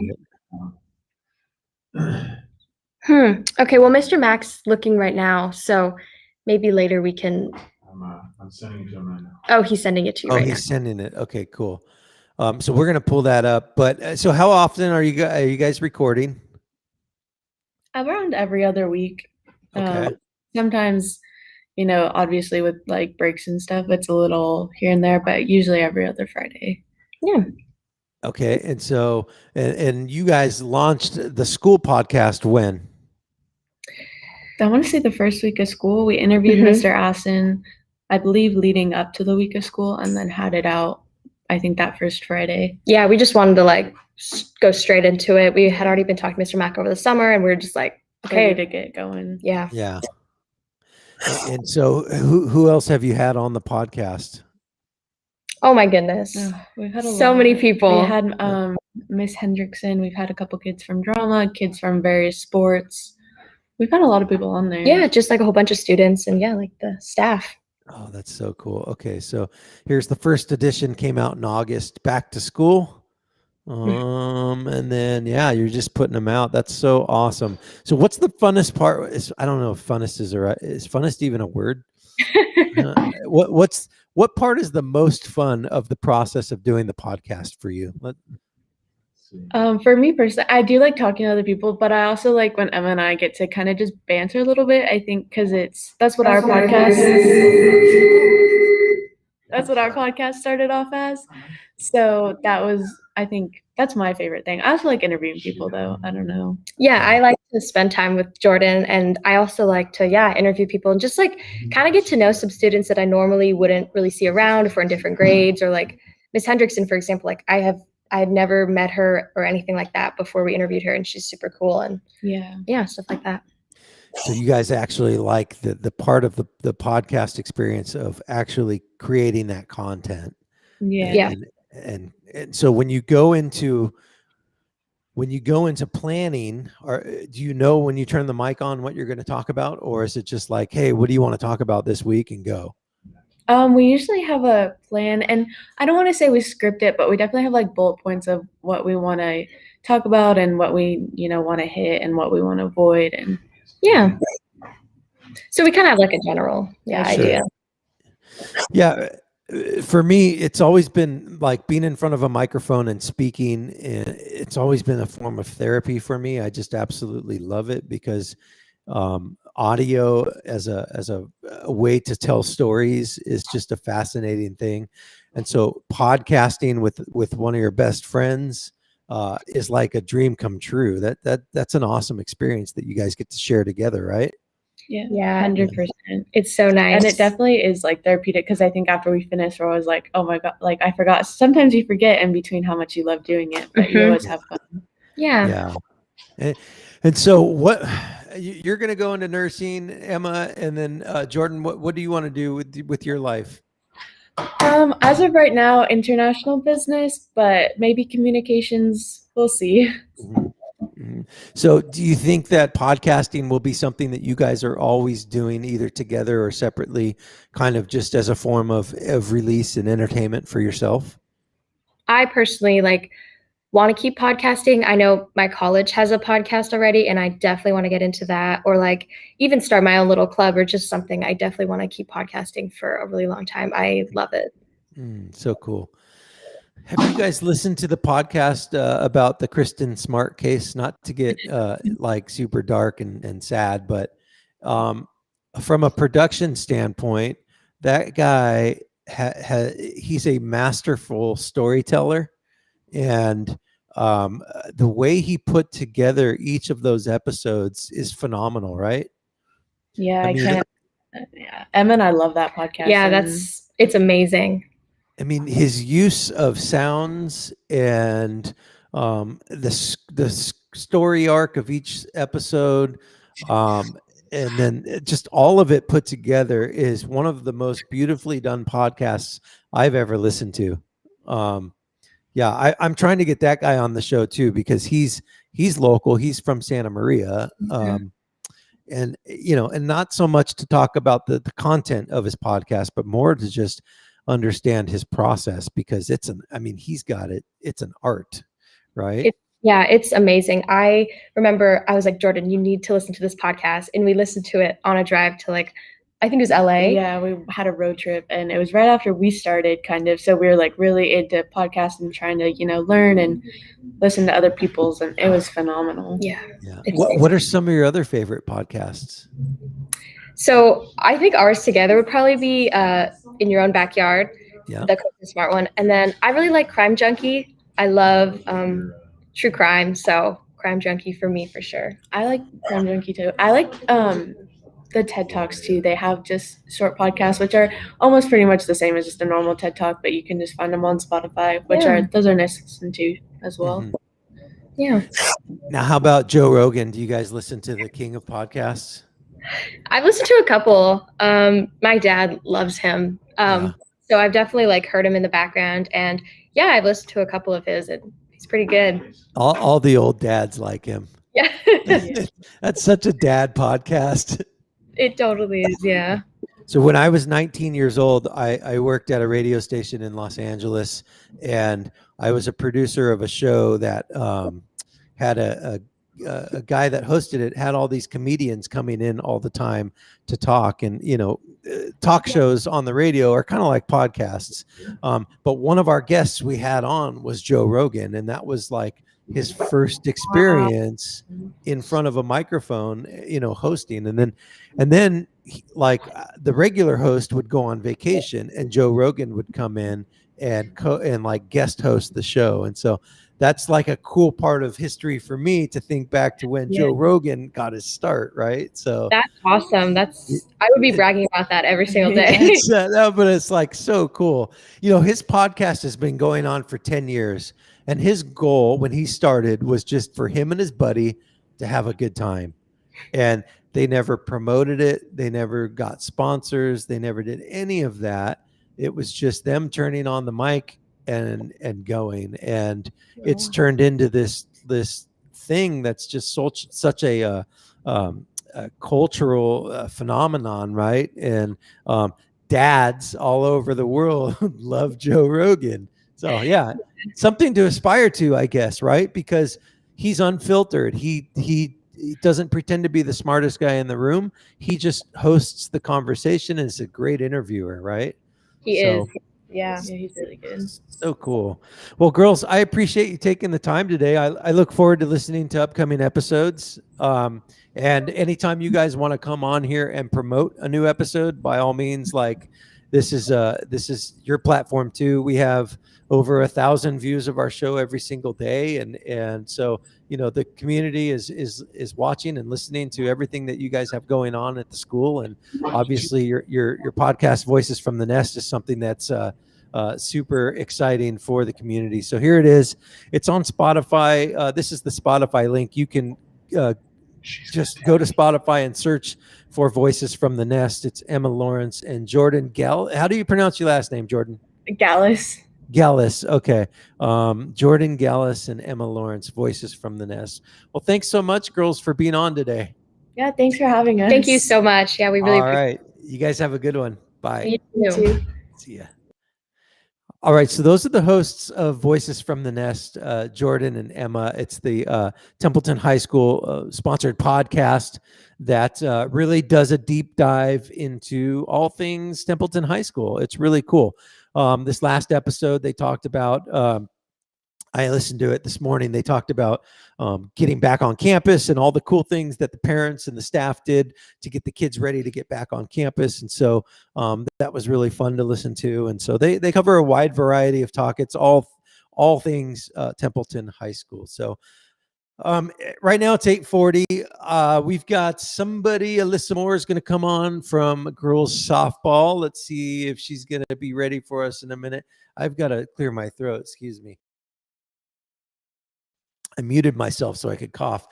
not it. Okay, well, Mr. Mac's looking right now, so maybe later we can. I'm sending it to him right now. Oh, he's sending it to you Oh, right he's sending it. Okay, cool. So we're gonna pull that up. But so how often are you guys recording? Around every other week. Okay. Sometimes, obviously with like breaks and stuff, it's a little here and there, but usually every other Friday. Yeah. Okay, and so and you guys launched the school podcast when? I want to say the first week of school. We interviewed Mhm. Mr. Assen, I believe, leading up to the week of school, and then had it out, I think, that first Friday. Yeah, we just wanted to go straight into it. We had already been talking to Mr. Mac over the summer, and we were just like, Ready okay, to get going. yeah. Yeah. And so who else have you had on the podcast? Oh my goodness. We've had So many people. We had Miss Hendrickson. We've had a couple kids from drama, kids from various sports. We've had a lot of people on there. Yeah, just like a whole bunch of students and yeah, like the staff. Oh, that's so cool. Okay, so here's the first edition, came out in August, back to school. And then yeah, you're just putting them out. That's so awesome. So what's the funnest part? I don't know if funnest is funnest even a word? What part is the most fun of the process of doing the podcast for you? For me personally, I do like talking to other people, but I also like when Emma and I get to kind of just banter a little bit. I think because that's what our podcast started off as. So that was, I think that's my favorite thing. I also like interviewing people though. I don't know. Yeah, I like to spend time with Jordan, and I also like to interview people and just kind of get to know some students that I normally wouldn't really see around if we're in different grades, or like Miss Hendrickson, for example. I had never met her or anything like that before we interviewed her, and she's super cool, and yeah, stuff like that. So you guys actually like the part of the podcast experience of actually creating that content. Yeah. And so when you go into planning, or do you know when you turn the mic on what you're going to talk about, or is it just like, hey, what do you want to talk about this week, and go? We usually have a plan, and I don't want to say we script it, but we definitely have like bullet points of what we want to talk about and what we, want to hit and what we want to avoid. And yeah. So we kind of have like a general idea. Yeah. For me, it's always been like being in front of a microphone and speaking. It's always been a form of therapy for me. I just absolutely love it because audio as a way to tell stories is just a fascinating thing. And so podcasting with one of your best friends is like a dream come true. That's an awesome experience that you guys get to share together, right? Yeah, 100%. It's so nice. And it definitely is like therapeutic, because I think after we finish, we're always like, oh my God, like I forgot. Sometimes you forget in between how much you love doing it, but you always have fun. Yeah. And so what you're going to go into nursing, Emma, and then Jordan, what do you want to do with your life? As of right now, international business, but maybe communications. We'll see. Mm-hmm. So do you think that podcasting will be something that you guys are always doing, either together or separately, kind of just as a form of release and entertainment for yourself? I personally want to keep podcasting. I know my college has a podcast already, and I definitely want to get into that, or even start my own little club, or just something. I definitely want to keep podcasting for a really long time. I love it. So cool. Have you guys listened to the podcast about the Kristen Smart case? Not to get super dark and sad, but from a production standpoint, that guy he's a masterful storyteller, and The way he put together each of those episodes is phenomenal, right? Yeah, I I mean, can't. Yeah, Emma and I love that podcast. Yeah, and it's amazing. I mean, his use of sounds and the story arc of each episode, and then just all of it put together is one of the most beautifully done podcasts I've ever listened to. Yeah, I'm trying to get that guy on the show too, because he's local. He's from Santa Maria. And and not so much to talk about the content of his podcast, but more to just understand his process, because he's got it. It's an art, right? Yeah, it's amazing. I remember I was like, Jordan, you need to listen to this podcast. And we listened to it on a drive to I think it was LA. Yeah, we had a road trip, and it was right after we started, kind of. So we were really into podcasts and trying to, learn and listen to other people's, and it was phenomenal. Yeah. What are some of your other favorite podcasts? So I think ours together would probably be In Your Own Backyard, Yeah. the Quick and Smart one. And then I really like Crime Junkie. I love true crime. So Crime Junkie for me, for sure. I like Crime Junkie too. I like the TED Talks too. They have just short podcasts, which are almost pretty much the same as just a normal TED Talk, but you can just find them on Spotify, those are nice to listen to as well. Mhm. Yeah. Now, how about Joe Rogan? Do you guys listen to the king of podcasts? I've listened to a couple. My dad loves him. So I've definitely heard him in the background, and yeah, I've listened to a couple of his, and he's pretty good. All the old dads like him. Yeah. That's such a dad podcast. It totally is. Yeah. So when I was 19 years old, I worked at a radio station in Los Angeles, and I was a producer of a show that had a guy that hosted it, had all these comedians coming in all the time to talk. And, talk shows on the radio are kind of like podcasts. But one of our guests we had on was Joe Rogan, and that was his first experience in front of a microphone, hosting. And then the regular host would go on vacation, and Joe Rogan would come in and guest host the show. And so that's a cool part of history for me to think back to when Joe Rogan got his start. Right. So that's awesome. I would be bragging about that every single day. But it's so cool. His podcast has been going on for 10 years. And his goal when he started was just for him and his buddy to have a good time. And they never promoted it. They never got sponsors. They never did any of that. It was just them turning on the mic and going. And it's turned into this thing that's just such a cultural phenomenon, right? And dads all over the world love Joe Rogan. So yeah, something to aspire to, I guess, right? Because he's unfiltered. He doesn't pretend to be the smartest guy in the room. He just hosts the conversation and is a great interviewer, right? He is. Yeah, he's really good. So cool. Well, girls, I appreciate you taking the time today. I look forward to listening to upcoming episodes. And anytime you guys want to come on here and promote a new episode, by all means, this is your platform too. We have over 1,000 views of our show every single day. And so, the community is watching and listening to everything that you guys have going on at the school. And obviously your podcast, Voices from the Nest, is something that's super exciting for the community. So here it is. It's on Spotify. This is the Spotify link. You can just go to Spotify and search for Voices from the Nest. It's Emma Lawrence and Jordan Gall. How do you pronounce your last name, Jordan? Gallus. Gallus. Okay. Jordan Gallus and Emma Lawrence, Voices from the Nest. Well, thanks so much, girls, for being on today. Yeah, thanks for having us. Thank you so much. Yeah, we really All right. You guys have a good one. Bye. You too. See ya. All right, so those are the hosts of Voices from the Nest, Jordan and Emma. It's the Templeton High School sponsored podcast that really does a deep dive into all things Templeton High School. It's really cool. This last episode, they talked about, I listened to it this morning. They talked about getting back on campus and all the cool things that the parents and the staff did to get the kids ready to get back on campus. And so that was really fun to listen to. And so they cover a wide variety of talk. It's all all things Templeton High School. So right now it's 8:40. We've got somebody, Alyssa Moore is going to come on from girls softball. Let's see if she's going to be ready for us in a minute. I've got to clear my throat. Excuse me. I muted myself so I could cough.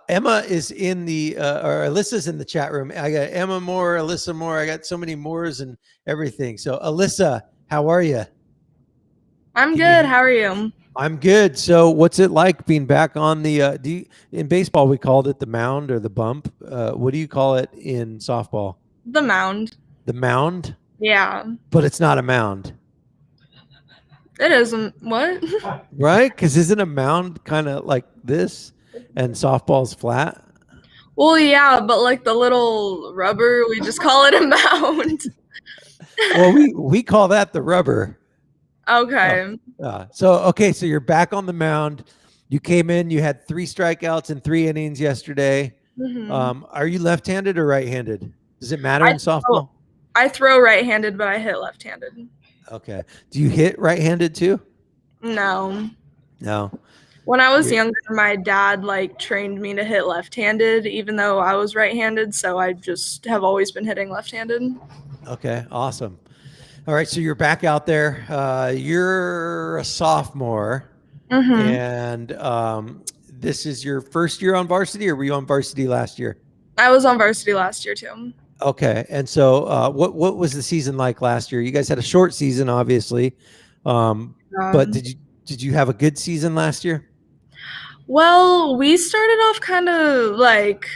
Emma is in the, or Alyssa's in the chat room. I got Emma Moore, Alyssa Moore. I got so many Moores and everything. So Alyssa, how are you? I'm good. How are you? I'm good. So what's it like being back on the, in baseball, we called it the mound or the bump. What do you call it in softball? The mound. The mound? Yeah. But it's not a mound. It isn't. What? Right? Because isn't a mound kind of like this and softball's flat? Well, yeah, but like the little rubber, we just call it a mound. Well, we call that the rubber. Okay. So you're back on the mound. You came in, you had 3 strikeouts in 3 innings yesterday. Mhm. Are you left-handed or right-handed? Does it matter in softball? I throw right-handed, but I hit left-handed. Okay. Do you hit right-handed too? No. No. When I was younger, my dad like trained me to hit left-handed, even though I was right-handed. So I just have always been hitting left-handed. Okay. Awesome. All right. So you're back out there. You're a sophomore. Mhm. And this is your first year on varsity, or were you on varsity last year? I was on varsity last year too. Okay. And so what was the season like last year? You guys had a short season, obviously. But did you have a good season last year? Well, we started off kind of like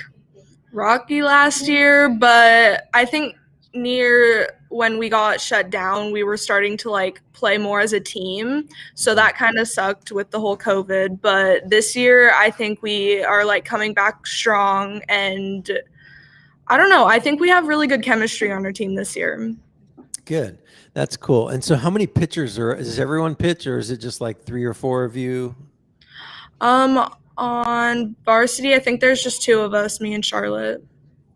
rocky last year, but I think near when we got shut down, we were starting to like play more as a team. So that kind of sucked with the whole COVID. But this year, I think we are like coming back strong, and I don't know. I think we have really good chemistry on our team this year. Good. That's cool. And so how many pitchers is everyone pitch, or is it just like 3 or 4 of you? On varsity, I think there's just 2 of us, me and Charlotte.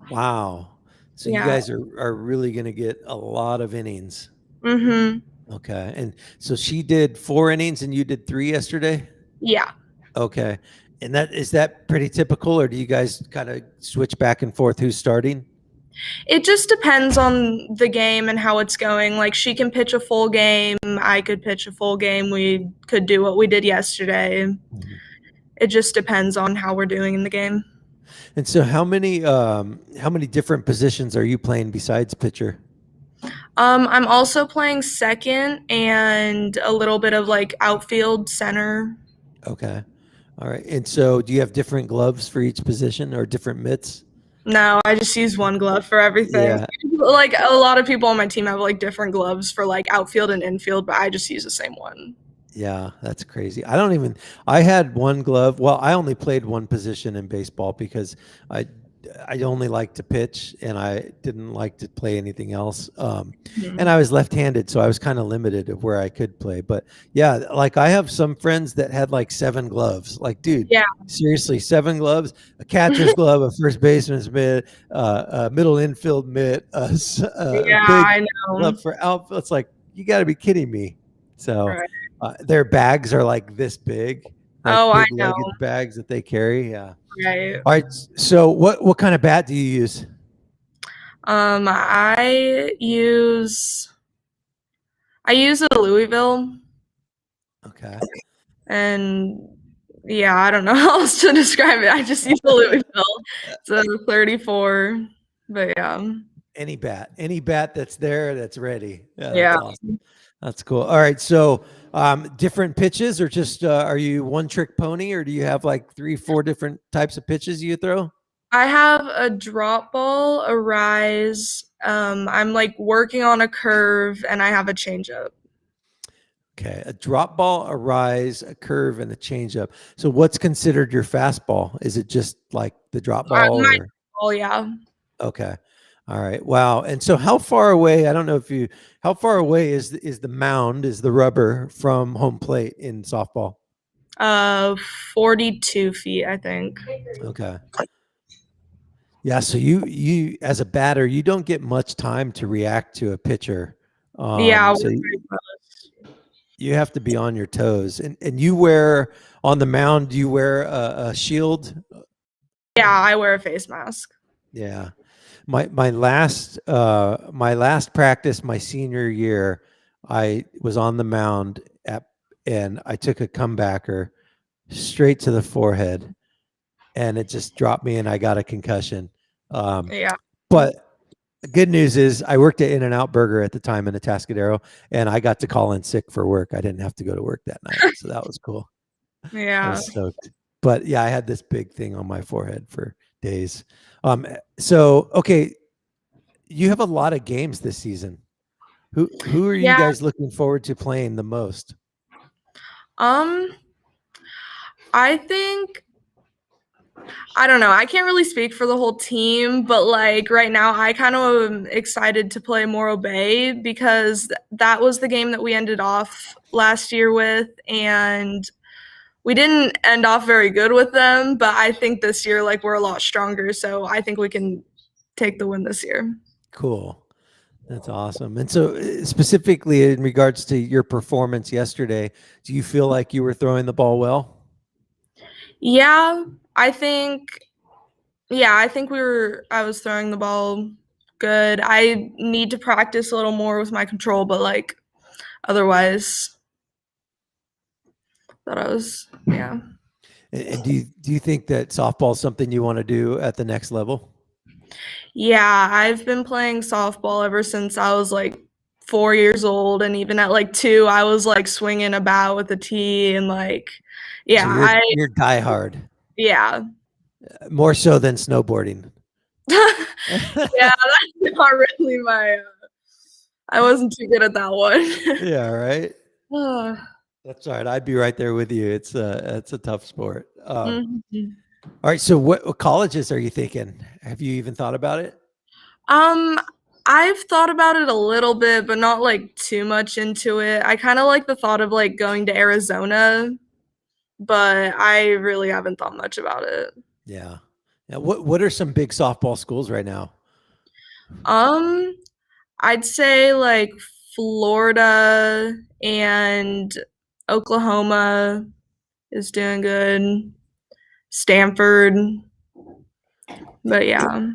Wow. So Yeah. you guys are really going to get a lot of innings. Mm-hmm. Okay. And so she did 4 innings and you did 3 yesterday? Yeah. Okay. And is that pretty typical, or do you guys kind of switch back and forth who's starting? It just depends on the game and how it's going. Like, she can pitch a full game. I could pitch a full game. We could do what we did yesterday. Mhm. It just depends on how we're doing in the game. And so how many different positions are you playing besides pitcher? I'm also playing second and a little bit of like outfield, center. Okay. All right. And so do you have different gloves for each position or different mitts? No, I just use one glove for everything. Yeah. Like, a lot of people on my team have like different gloves for like outfield and infield, but I just use the same one. Yeah, that's crazy. I had one glove. Well, I only played one position in baseball because I only liked to pitch and I didn't like to play anything else. And I was left-handed, so I was kind of limited of where I could play. But yeah, like I have some friends that had like 7 gloves. Like, dude, Yeah. seriously, 7 gloves, a catcher's glove, a first baseman's mitt, a middle infield mitt, a Yeah, I big know. glove for outfield. It's like, you got to be kidding me. So Right. their bags are like this big. Like Oh, I big know. luggage bags that they carry. Yeah. Right. All right. So what kind of bat do you use? I use a Louisville, Okay. and yeah, I don't know how else to describe it. I just use the Louisville. It's a 34, but yeah. Any bat that's there, that's ready. Yeah. That's Yeah. awesome. That's cool. All right. So different pitches, or just are you one trick pony, or do you have like 3, 4 different types of pitches you throw? I have a drop ball, a rise. I'm like working on a curve, and I have a changeup. Okay. A drop ball, a rise, a curve, and a changeup. So what's considered your fastball? Is it just like the drop ball? My or? ball, yeah. Okay. All right. Wow. And so how far away, I don't know how far away is the mound, is the rubber from home plate in softball? 42 feet, I think. Okay. Yeah. So you as a batter, you don't get much time to react to a pitcher. Yeah, So we're pretty close. You have to be on your toes, and you wear on the mound. You wear a shield. Yeah, I wear a face mask. Yeah, my last practice, my senior year, I was on the mound and I took a comebacker straight to the forehead, and it just dropped me, and I got a concussion. Yeah. But good news is I worked at In-N-Out Burger at the time in Atascadero, and I got to call in sick for work. I didn't have to go to work that night, so that was cool. I Yeah. was stoked. But yeah, I had this big thing on my forehead for days. So okay, you have a lot of games this season. Who are you Yeah. guys looking forward to playing the most? I think I don't know. I can't really speak for the whole team, but like right now, I kind of am excited to play Morro Bay because that was the game that we ended off last year with, and we didn't end off very good with them. But I think this year, like, we're a lot stronger, so I think we can take the win this year. Cool. That's awesome. And so specifically in regards to your performance yesterday, do you feel like you were throwing the ball well? Yeah, I think I was throwing the ball good. I need to practice a little more with my control, but like otherwise thought I was yeah. And do you think that softball is something you want to do at the next level? Yeah, I've been playing softball ever since I was like 4 years old, and even at like 2, I was like swinging a bat with a tee and like yeah, So you're diehard, yeah. more so than snowboarding. Yeah, that's not really my I wasn't too good at that one. Yeah, right. That's all right. I'd be right there with you. It's a tough sport. Mhm. All right. So what colleges are you thinking? Have you even thought about it? I've thought about it a little bit, but not like too much into it. I kind of like the thought of like going to Arizona, but I really haven't thought much about it. Yeah. Now, what are some big softball schools right now? I'd say like Florida and Oklahoma is doing good. Stanford. But yeah.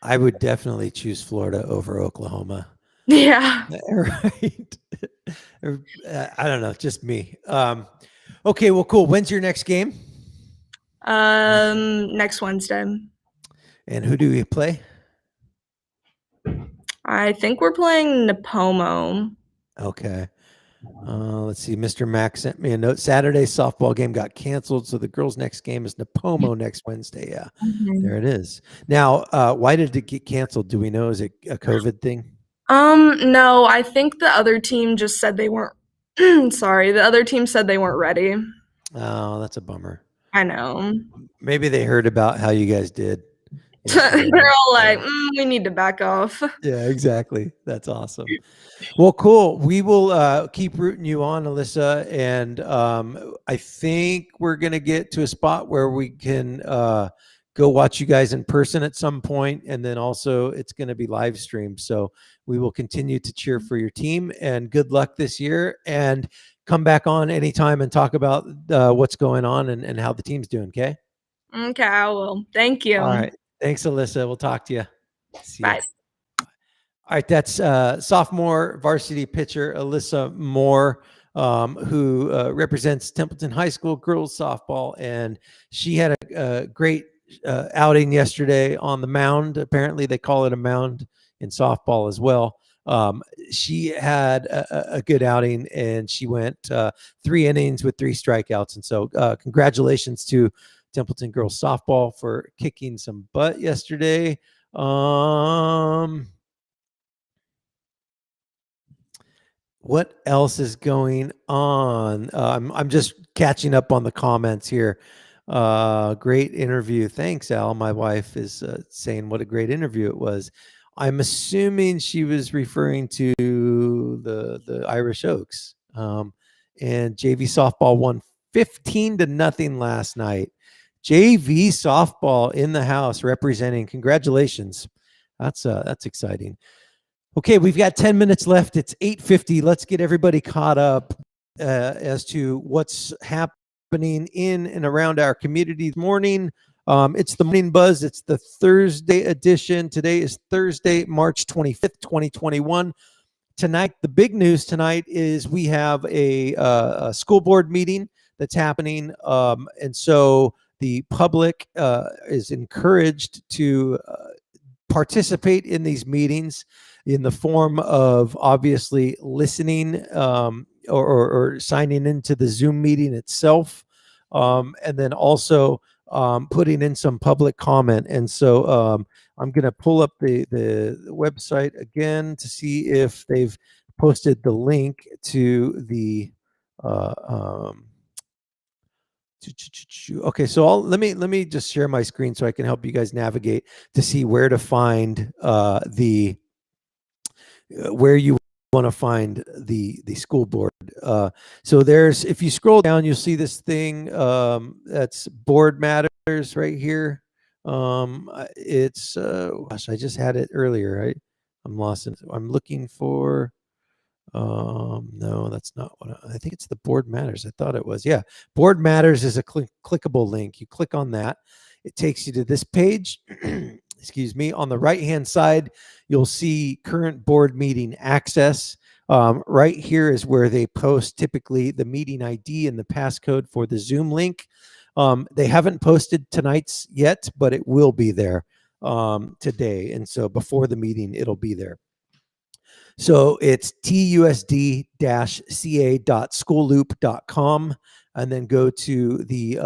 I would definitely choose Florida over Oklahoma. Yeah. Right. I don't know, just me. Okay, well, cool. When's your next game? Next Wednesday. And who do you play? I think we're playing Napomo. Okay. Let's see. Mr. Mack sent me a note. Saturday's softball game got canceled, so the girls' next game is Napomo next Wednesday. Yeah, there it is. Now, why did it get canceled? Do we know? Is it a COVID thing? No, I think the other team just said they weren't. Sorry, the other team said they weren't ready. Oh, that's a bummer. I know. Maybe they heard about how you guys did. They're all like, we need to back off. Yeah, exactly. That's awesome. Well, cool. We will keep rooting you on, Alyssa. And I think we're going to get to a spot where we can go watch you guys in person at some point. And then also it's going to be live streamed. So we will continue to cheer for your team, and good luck this year. And come back on anytime and talk about what's going on and how the team's doing. Okay. Okay, I will. Thank you. All right. Thanks, Alyssa. We'll talk to you. See Bye. ya. All right, that's sophomore varsity pitcher Alyssa Moore, who represents Templeton High School girls softball, and she had a great outing yesterday on the mound. Apparently, they call it a mound in softball as well. She had a good outing, and she went 3 innings with 3 strikeouts. And so, congratulations to Templeton girls softball for kicking some butt yesterday. What else is going on? I'm just catching up on the comments here. Great interview. Thanks, Al. My wife is saying what a great interview it was. I'm assuming she was referring to the Irish Oaks. And JV softball won 15-0 last night. JV softball in the house representing. Congratulations. That's exciting. Okay, we've got 10 minutes left. It's 8:50. Let's get everybody caught up. as to what's happening in and around our community this morning. It's the Morning Buzz. It's the Thursday edition. Today is Thursday, March 25th, 2021. Tonight, the big news tonight is we have a school board meeting that's happening. And so the public is encouraged to participate in these meetings in the form of obviously listening or signing into the Zoom meeting itself, and then also putting in some public comment. And so I'm going to pull up the website again to see if they've posted the link to the okay, so let me just share my screen so I can help you guys navigate to see where to find where you want to find the school board. So there's, if you scroll down, you'll see this thing that's Board Matters right here. It's gosh, I just had it earlier. I'm lost. I'm looking for. No, that's not what I think. It's the Board Matters. I thought it was. Yeah, Board Matters is a clickable link. You click on that, it takes you to this page. Excuse me. On the right hand side, you'll see current board meeting access. Right here is where they post typically the meeting ID and the passcode for the Zoom link. They haven't posted tonight's yet, but it will be there today. And so before the meeting, it'll be there. So it's tusd-ca.schoolloop.com, and then go to the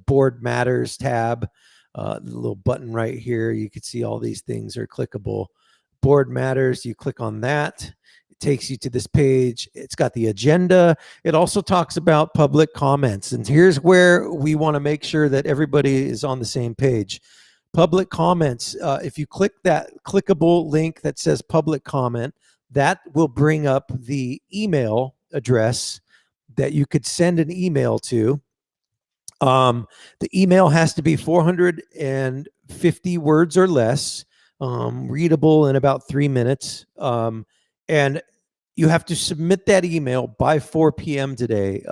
Board Matters tab. The little button right here, you can see all these things are clickable. Board Matters, you click on that, it takes you to this page. It's got the agenda. It also talks about public comments, and here's where we want to make sure that everybody is on the same page. Public comments, if you click that clickable link that says public comment, that will bring up the email address that you could send an email to. The email has to be 450 words or less, readable in about 3 minutes. And you have to submit that email by 4 p.m. today.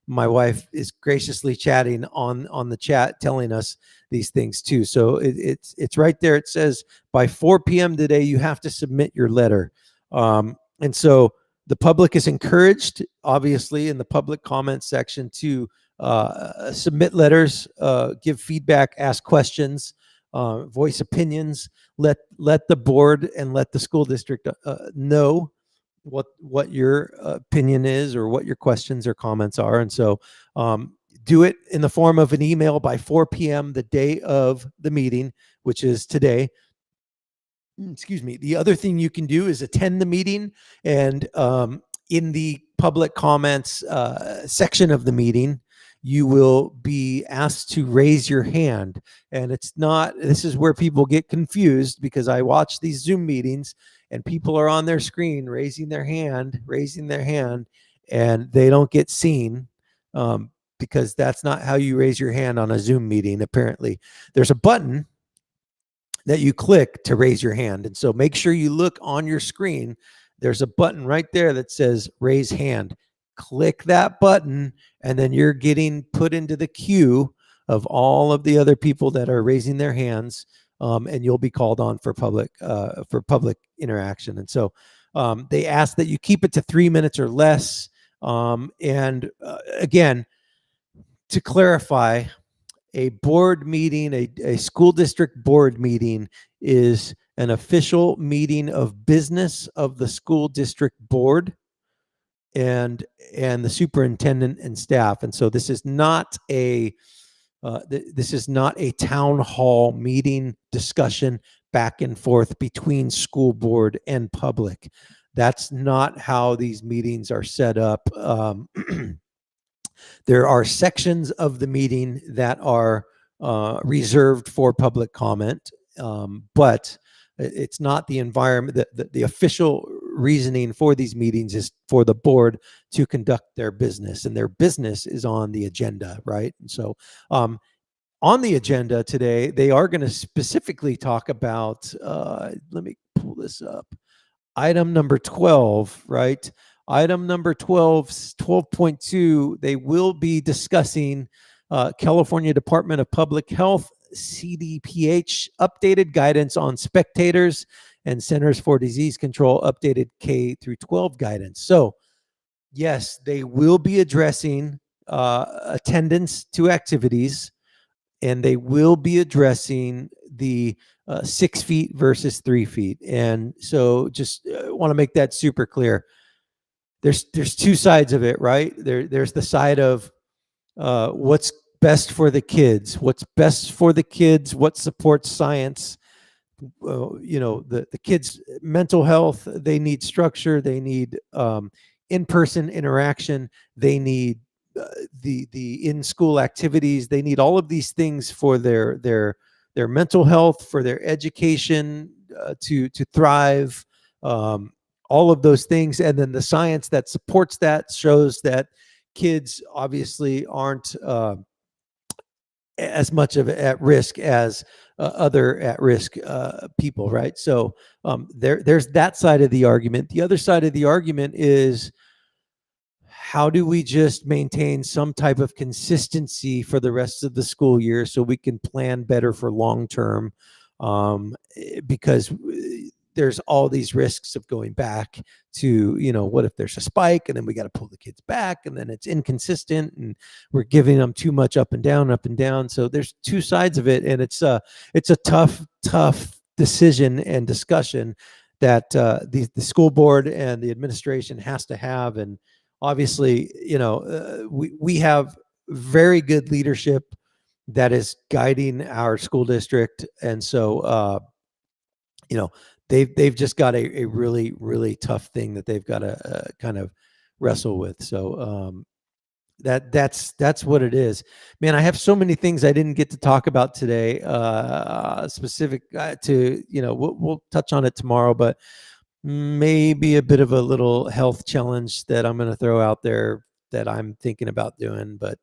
My wife is graciously chatting on the chat, telling us these things too. So it's right there. It says by 4 p.m. today, you have to submit your letter. And so the public is encouraged, obviously, in the public comment section to submit letters, give feedback, ask questions, voice opinions, let the board and let the school district know what your opinion is or what your questions or comments are. And so do it in the form of an email by 4 p.m. the day of the meeting, which is today. Excuse me. The other thing you can do is attend the meeting, and in the public comments section of the meeting, you will be asked to raise your hand. And it's not, this is where people get confused, because I watch these Zoom meetings and people are on their screen raising their hand, and they don't get seen because that's not how you raise your hand on a Zoom meeting. Apparently, there's a button that you click to raise your hand. And so make sure you look on your screen. There's a button right there that says raise hand. Click that button, and then you're getting put into the queue of all of the other people that are raising their hands, and you'll be called on for public interaction. And so they ask that you keep it to 3 minutes or less. And again, to clarify, a board meeting, a school district board meeting, is an official meeting of business of the school district board and the superintendent and staff. And so this is not a town hall meeting discussion back and forth between school board and public. That's not how these meetings are set up. There are sections of the meeting that are reserved for public comment, but it's not the environment. The official reasoning for these meetings is for the board to conduct their business, and their business is on the agenda, right? And so on the agenda today, they are going to specifically talk about, let me pull this up, item number 12, right? Item number 12.2, they will be discussing California Department of Public Health, CDPH, updated guidance on spectators and Centers for Disease Control, updated K through 12 guidance. So, yes, they will be addressing attendance to activities, and they will be addressing the 6 feet versus 3 feet. And so just want to make that super clear. There's two sides of it, right? There's the side of what's best for the kids, what supports science. The kids' mental health, they need structure, they need in-person interaction, they need the in-school activities, they need all of these things for their mental health, for their education, to thrive, all of those things. And then the science that supports that shows that kids obviously aren't as much of at risk as other at-risk people, right? So there's that side of the argument. The other side of the argument is, how do we just maintain some type of consistency for the rest of the school year so we can plan better for long term? Because there's all these risks of going back to, what if there's a spike and then we got to pull the kids back and then it's inconsistent and we're giving them too much up and down. So there's two sides of it. And it's a tough decision and discussion that the school board and the administration has to have. And obviously, we have very good leadership that is guiding our school district. And so, they've just got a really, really tough thing that they've got to kind of wrestle with. So that's what it is, man. I have so many things I didn't get to talk about today, specific to, we'll touch on it tomorrow, but maybe a bit of a little health challenge that I'm going to throw out there that I'm thinking about doing, but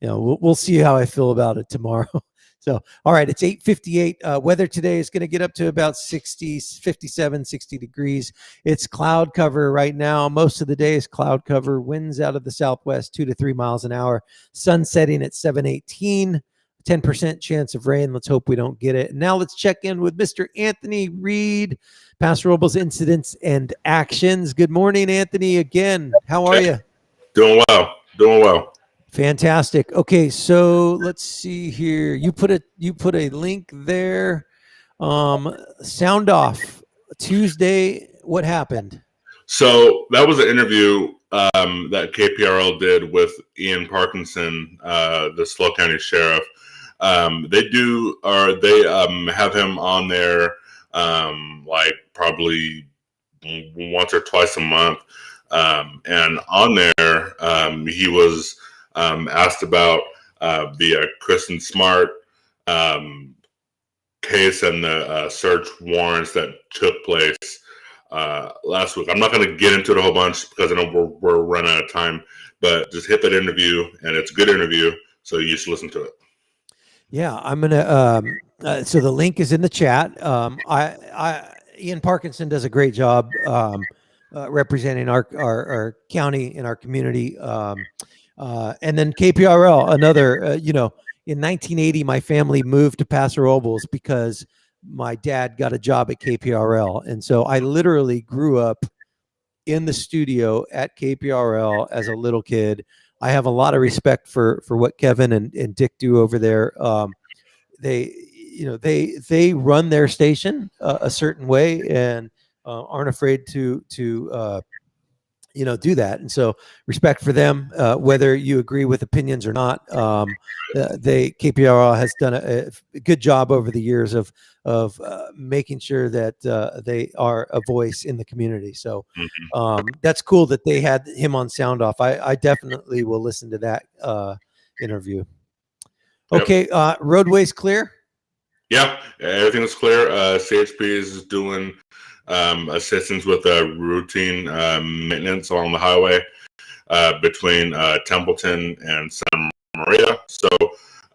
we'll see how I feel about it tomorrow. So, all right, it's 8:58. Weather today is going to get up to about 57, 60 degrees. It's cloud cover right now. Most of the day is cloud cover. Winds out of the southwest, 2 to 3 miles an hour. Sun setting at 7:18. 10% chance of rain. Let's hope we don't get it. Now let's check in with Mr. Anthony Reed, Paso Robles incidents and actions. Good morning, Anthony. Again, how are you? Doing well. Fantastic. Okay, so let's see here. You put a link there. Sound off Tuesday. What happened? So that was an interview that KPRL did with Ian Parkinson, the SLO County Sheriff. They have him on there like probably once or twice a month. And on there, he was asked about the Kristen Smart case and the search warrants that took place last week. I'm not going to get into it a whole bunch because I know we're running out of time, but just hit that interview, and it's a good interview, so you should listen to it. Yeah, I'm gonna. So the link is in the chat. Ian Parkinson does a great job representing our county and our community. And then KPRL, another. In 1980, my family moved to Paso Robles because my dad got a job at KPRL, and so I literally grew up in the studio at KPRL as a little kid. I have a lot of respect for what Kevin and Dick do over there. They run their station a certain way and aren't afraid to do that. And so respect for them, whether you agree with opinions or not. KPRL has done a good job over the years of making sure that they are a voice in the community. So that's cool that they had him on Sound Off. I definitely will listen to that interview. Okay. Yep. Roadways clear? Yeah, everything is clear. CHP is doing assistance with routine maintenance along the highway between Templeton and Santa Maria. So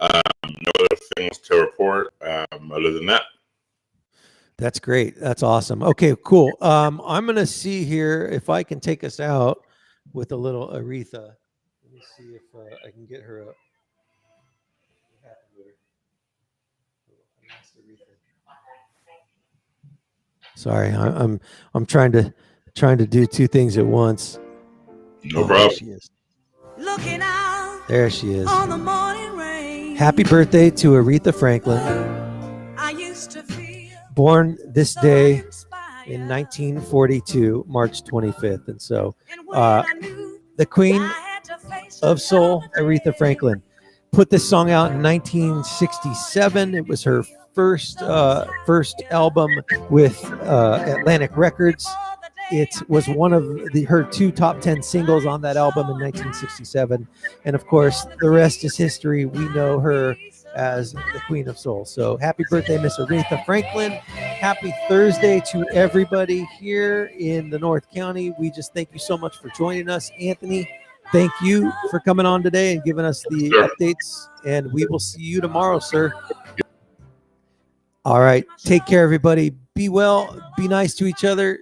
no other things to report other than that. That's great. That's awesome. Okay, cool. I'm gonna see here if I can take us out with a little Aretha. Let me see if I can get her up. What happened with her? I lost Aretha. Sorry, I'm trying to do two things at once. No There problem. she is. Looking out There she is. on the morning rain. Happy birthday to Aretha Franklin, I used to feel born this so day inspired. in 1942, March 25th. And so And when uh, I knew the Queen I had to face of Soul, another Aretha day. Franklin, put this song out in 1967. It was her first album with Atlantic Records. It was one of her 2 top 10 singles on that album in 1967. And of course, the rest is history. We know her as the Queen of Soul. So happy birthday, Miss Aretha Franklin. Happy Thursday to everybody here in the North County. We just thank you so much for joining us. Anthony, thank you for coming on today and giving us the Sure. updates. And we will see you tomorrow, sir. All right. Take care, everybody. Be well. Be nice to each other.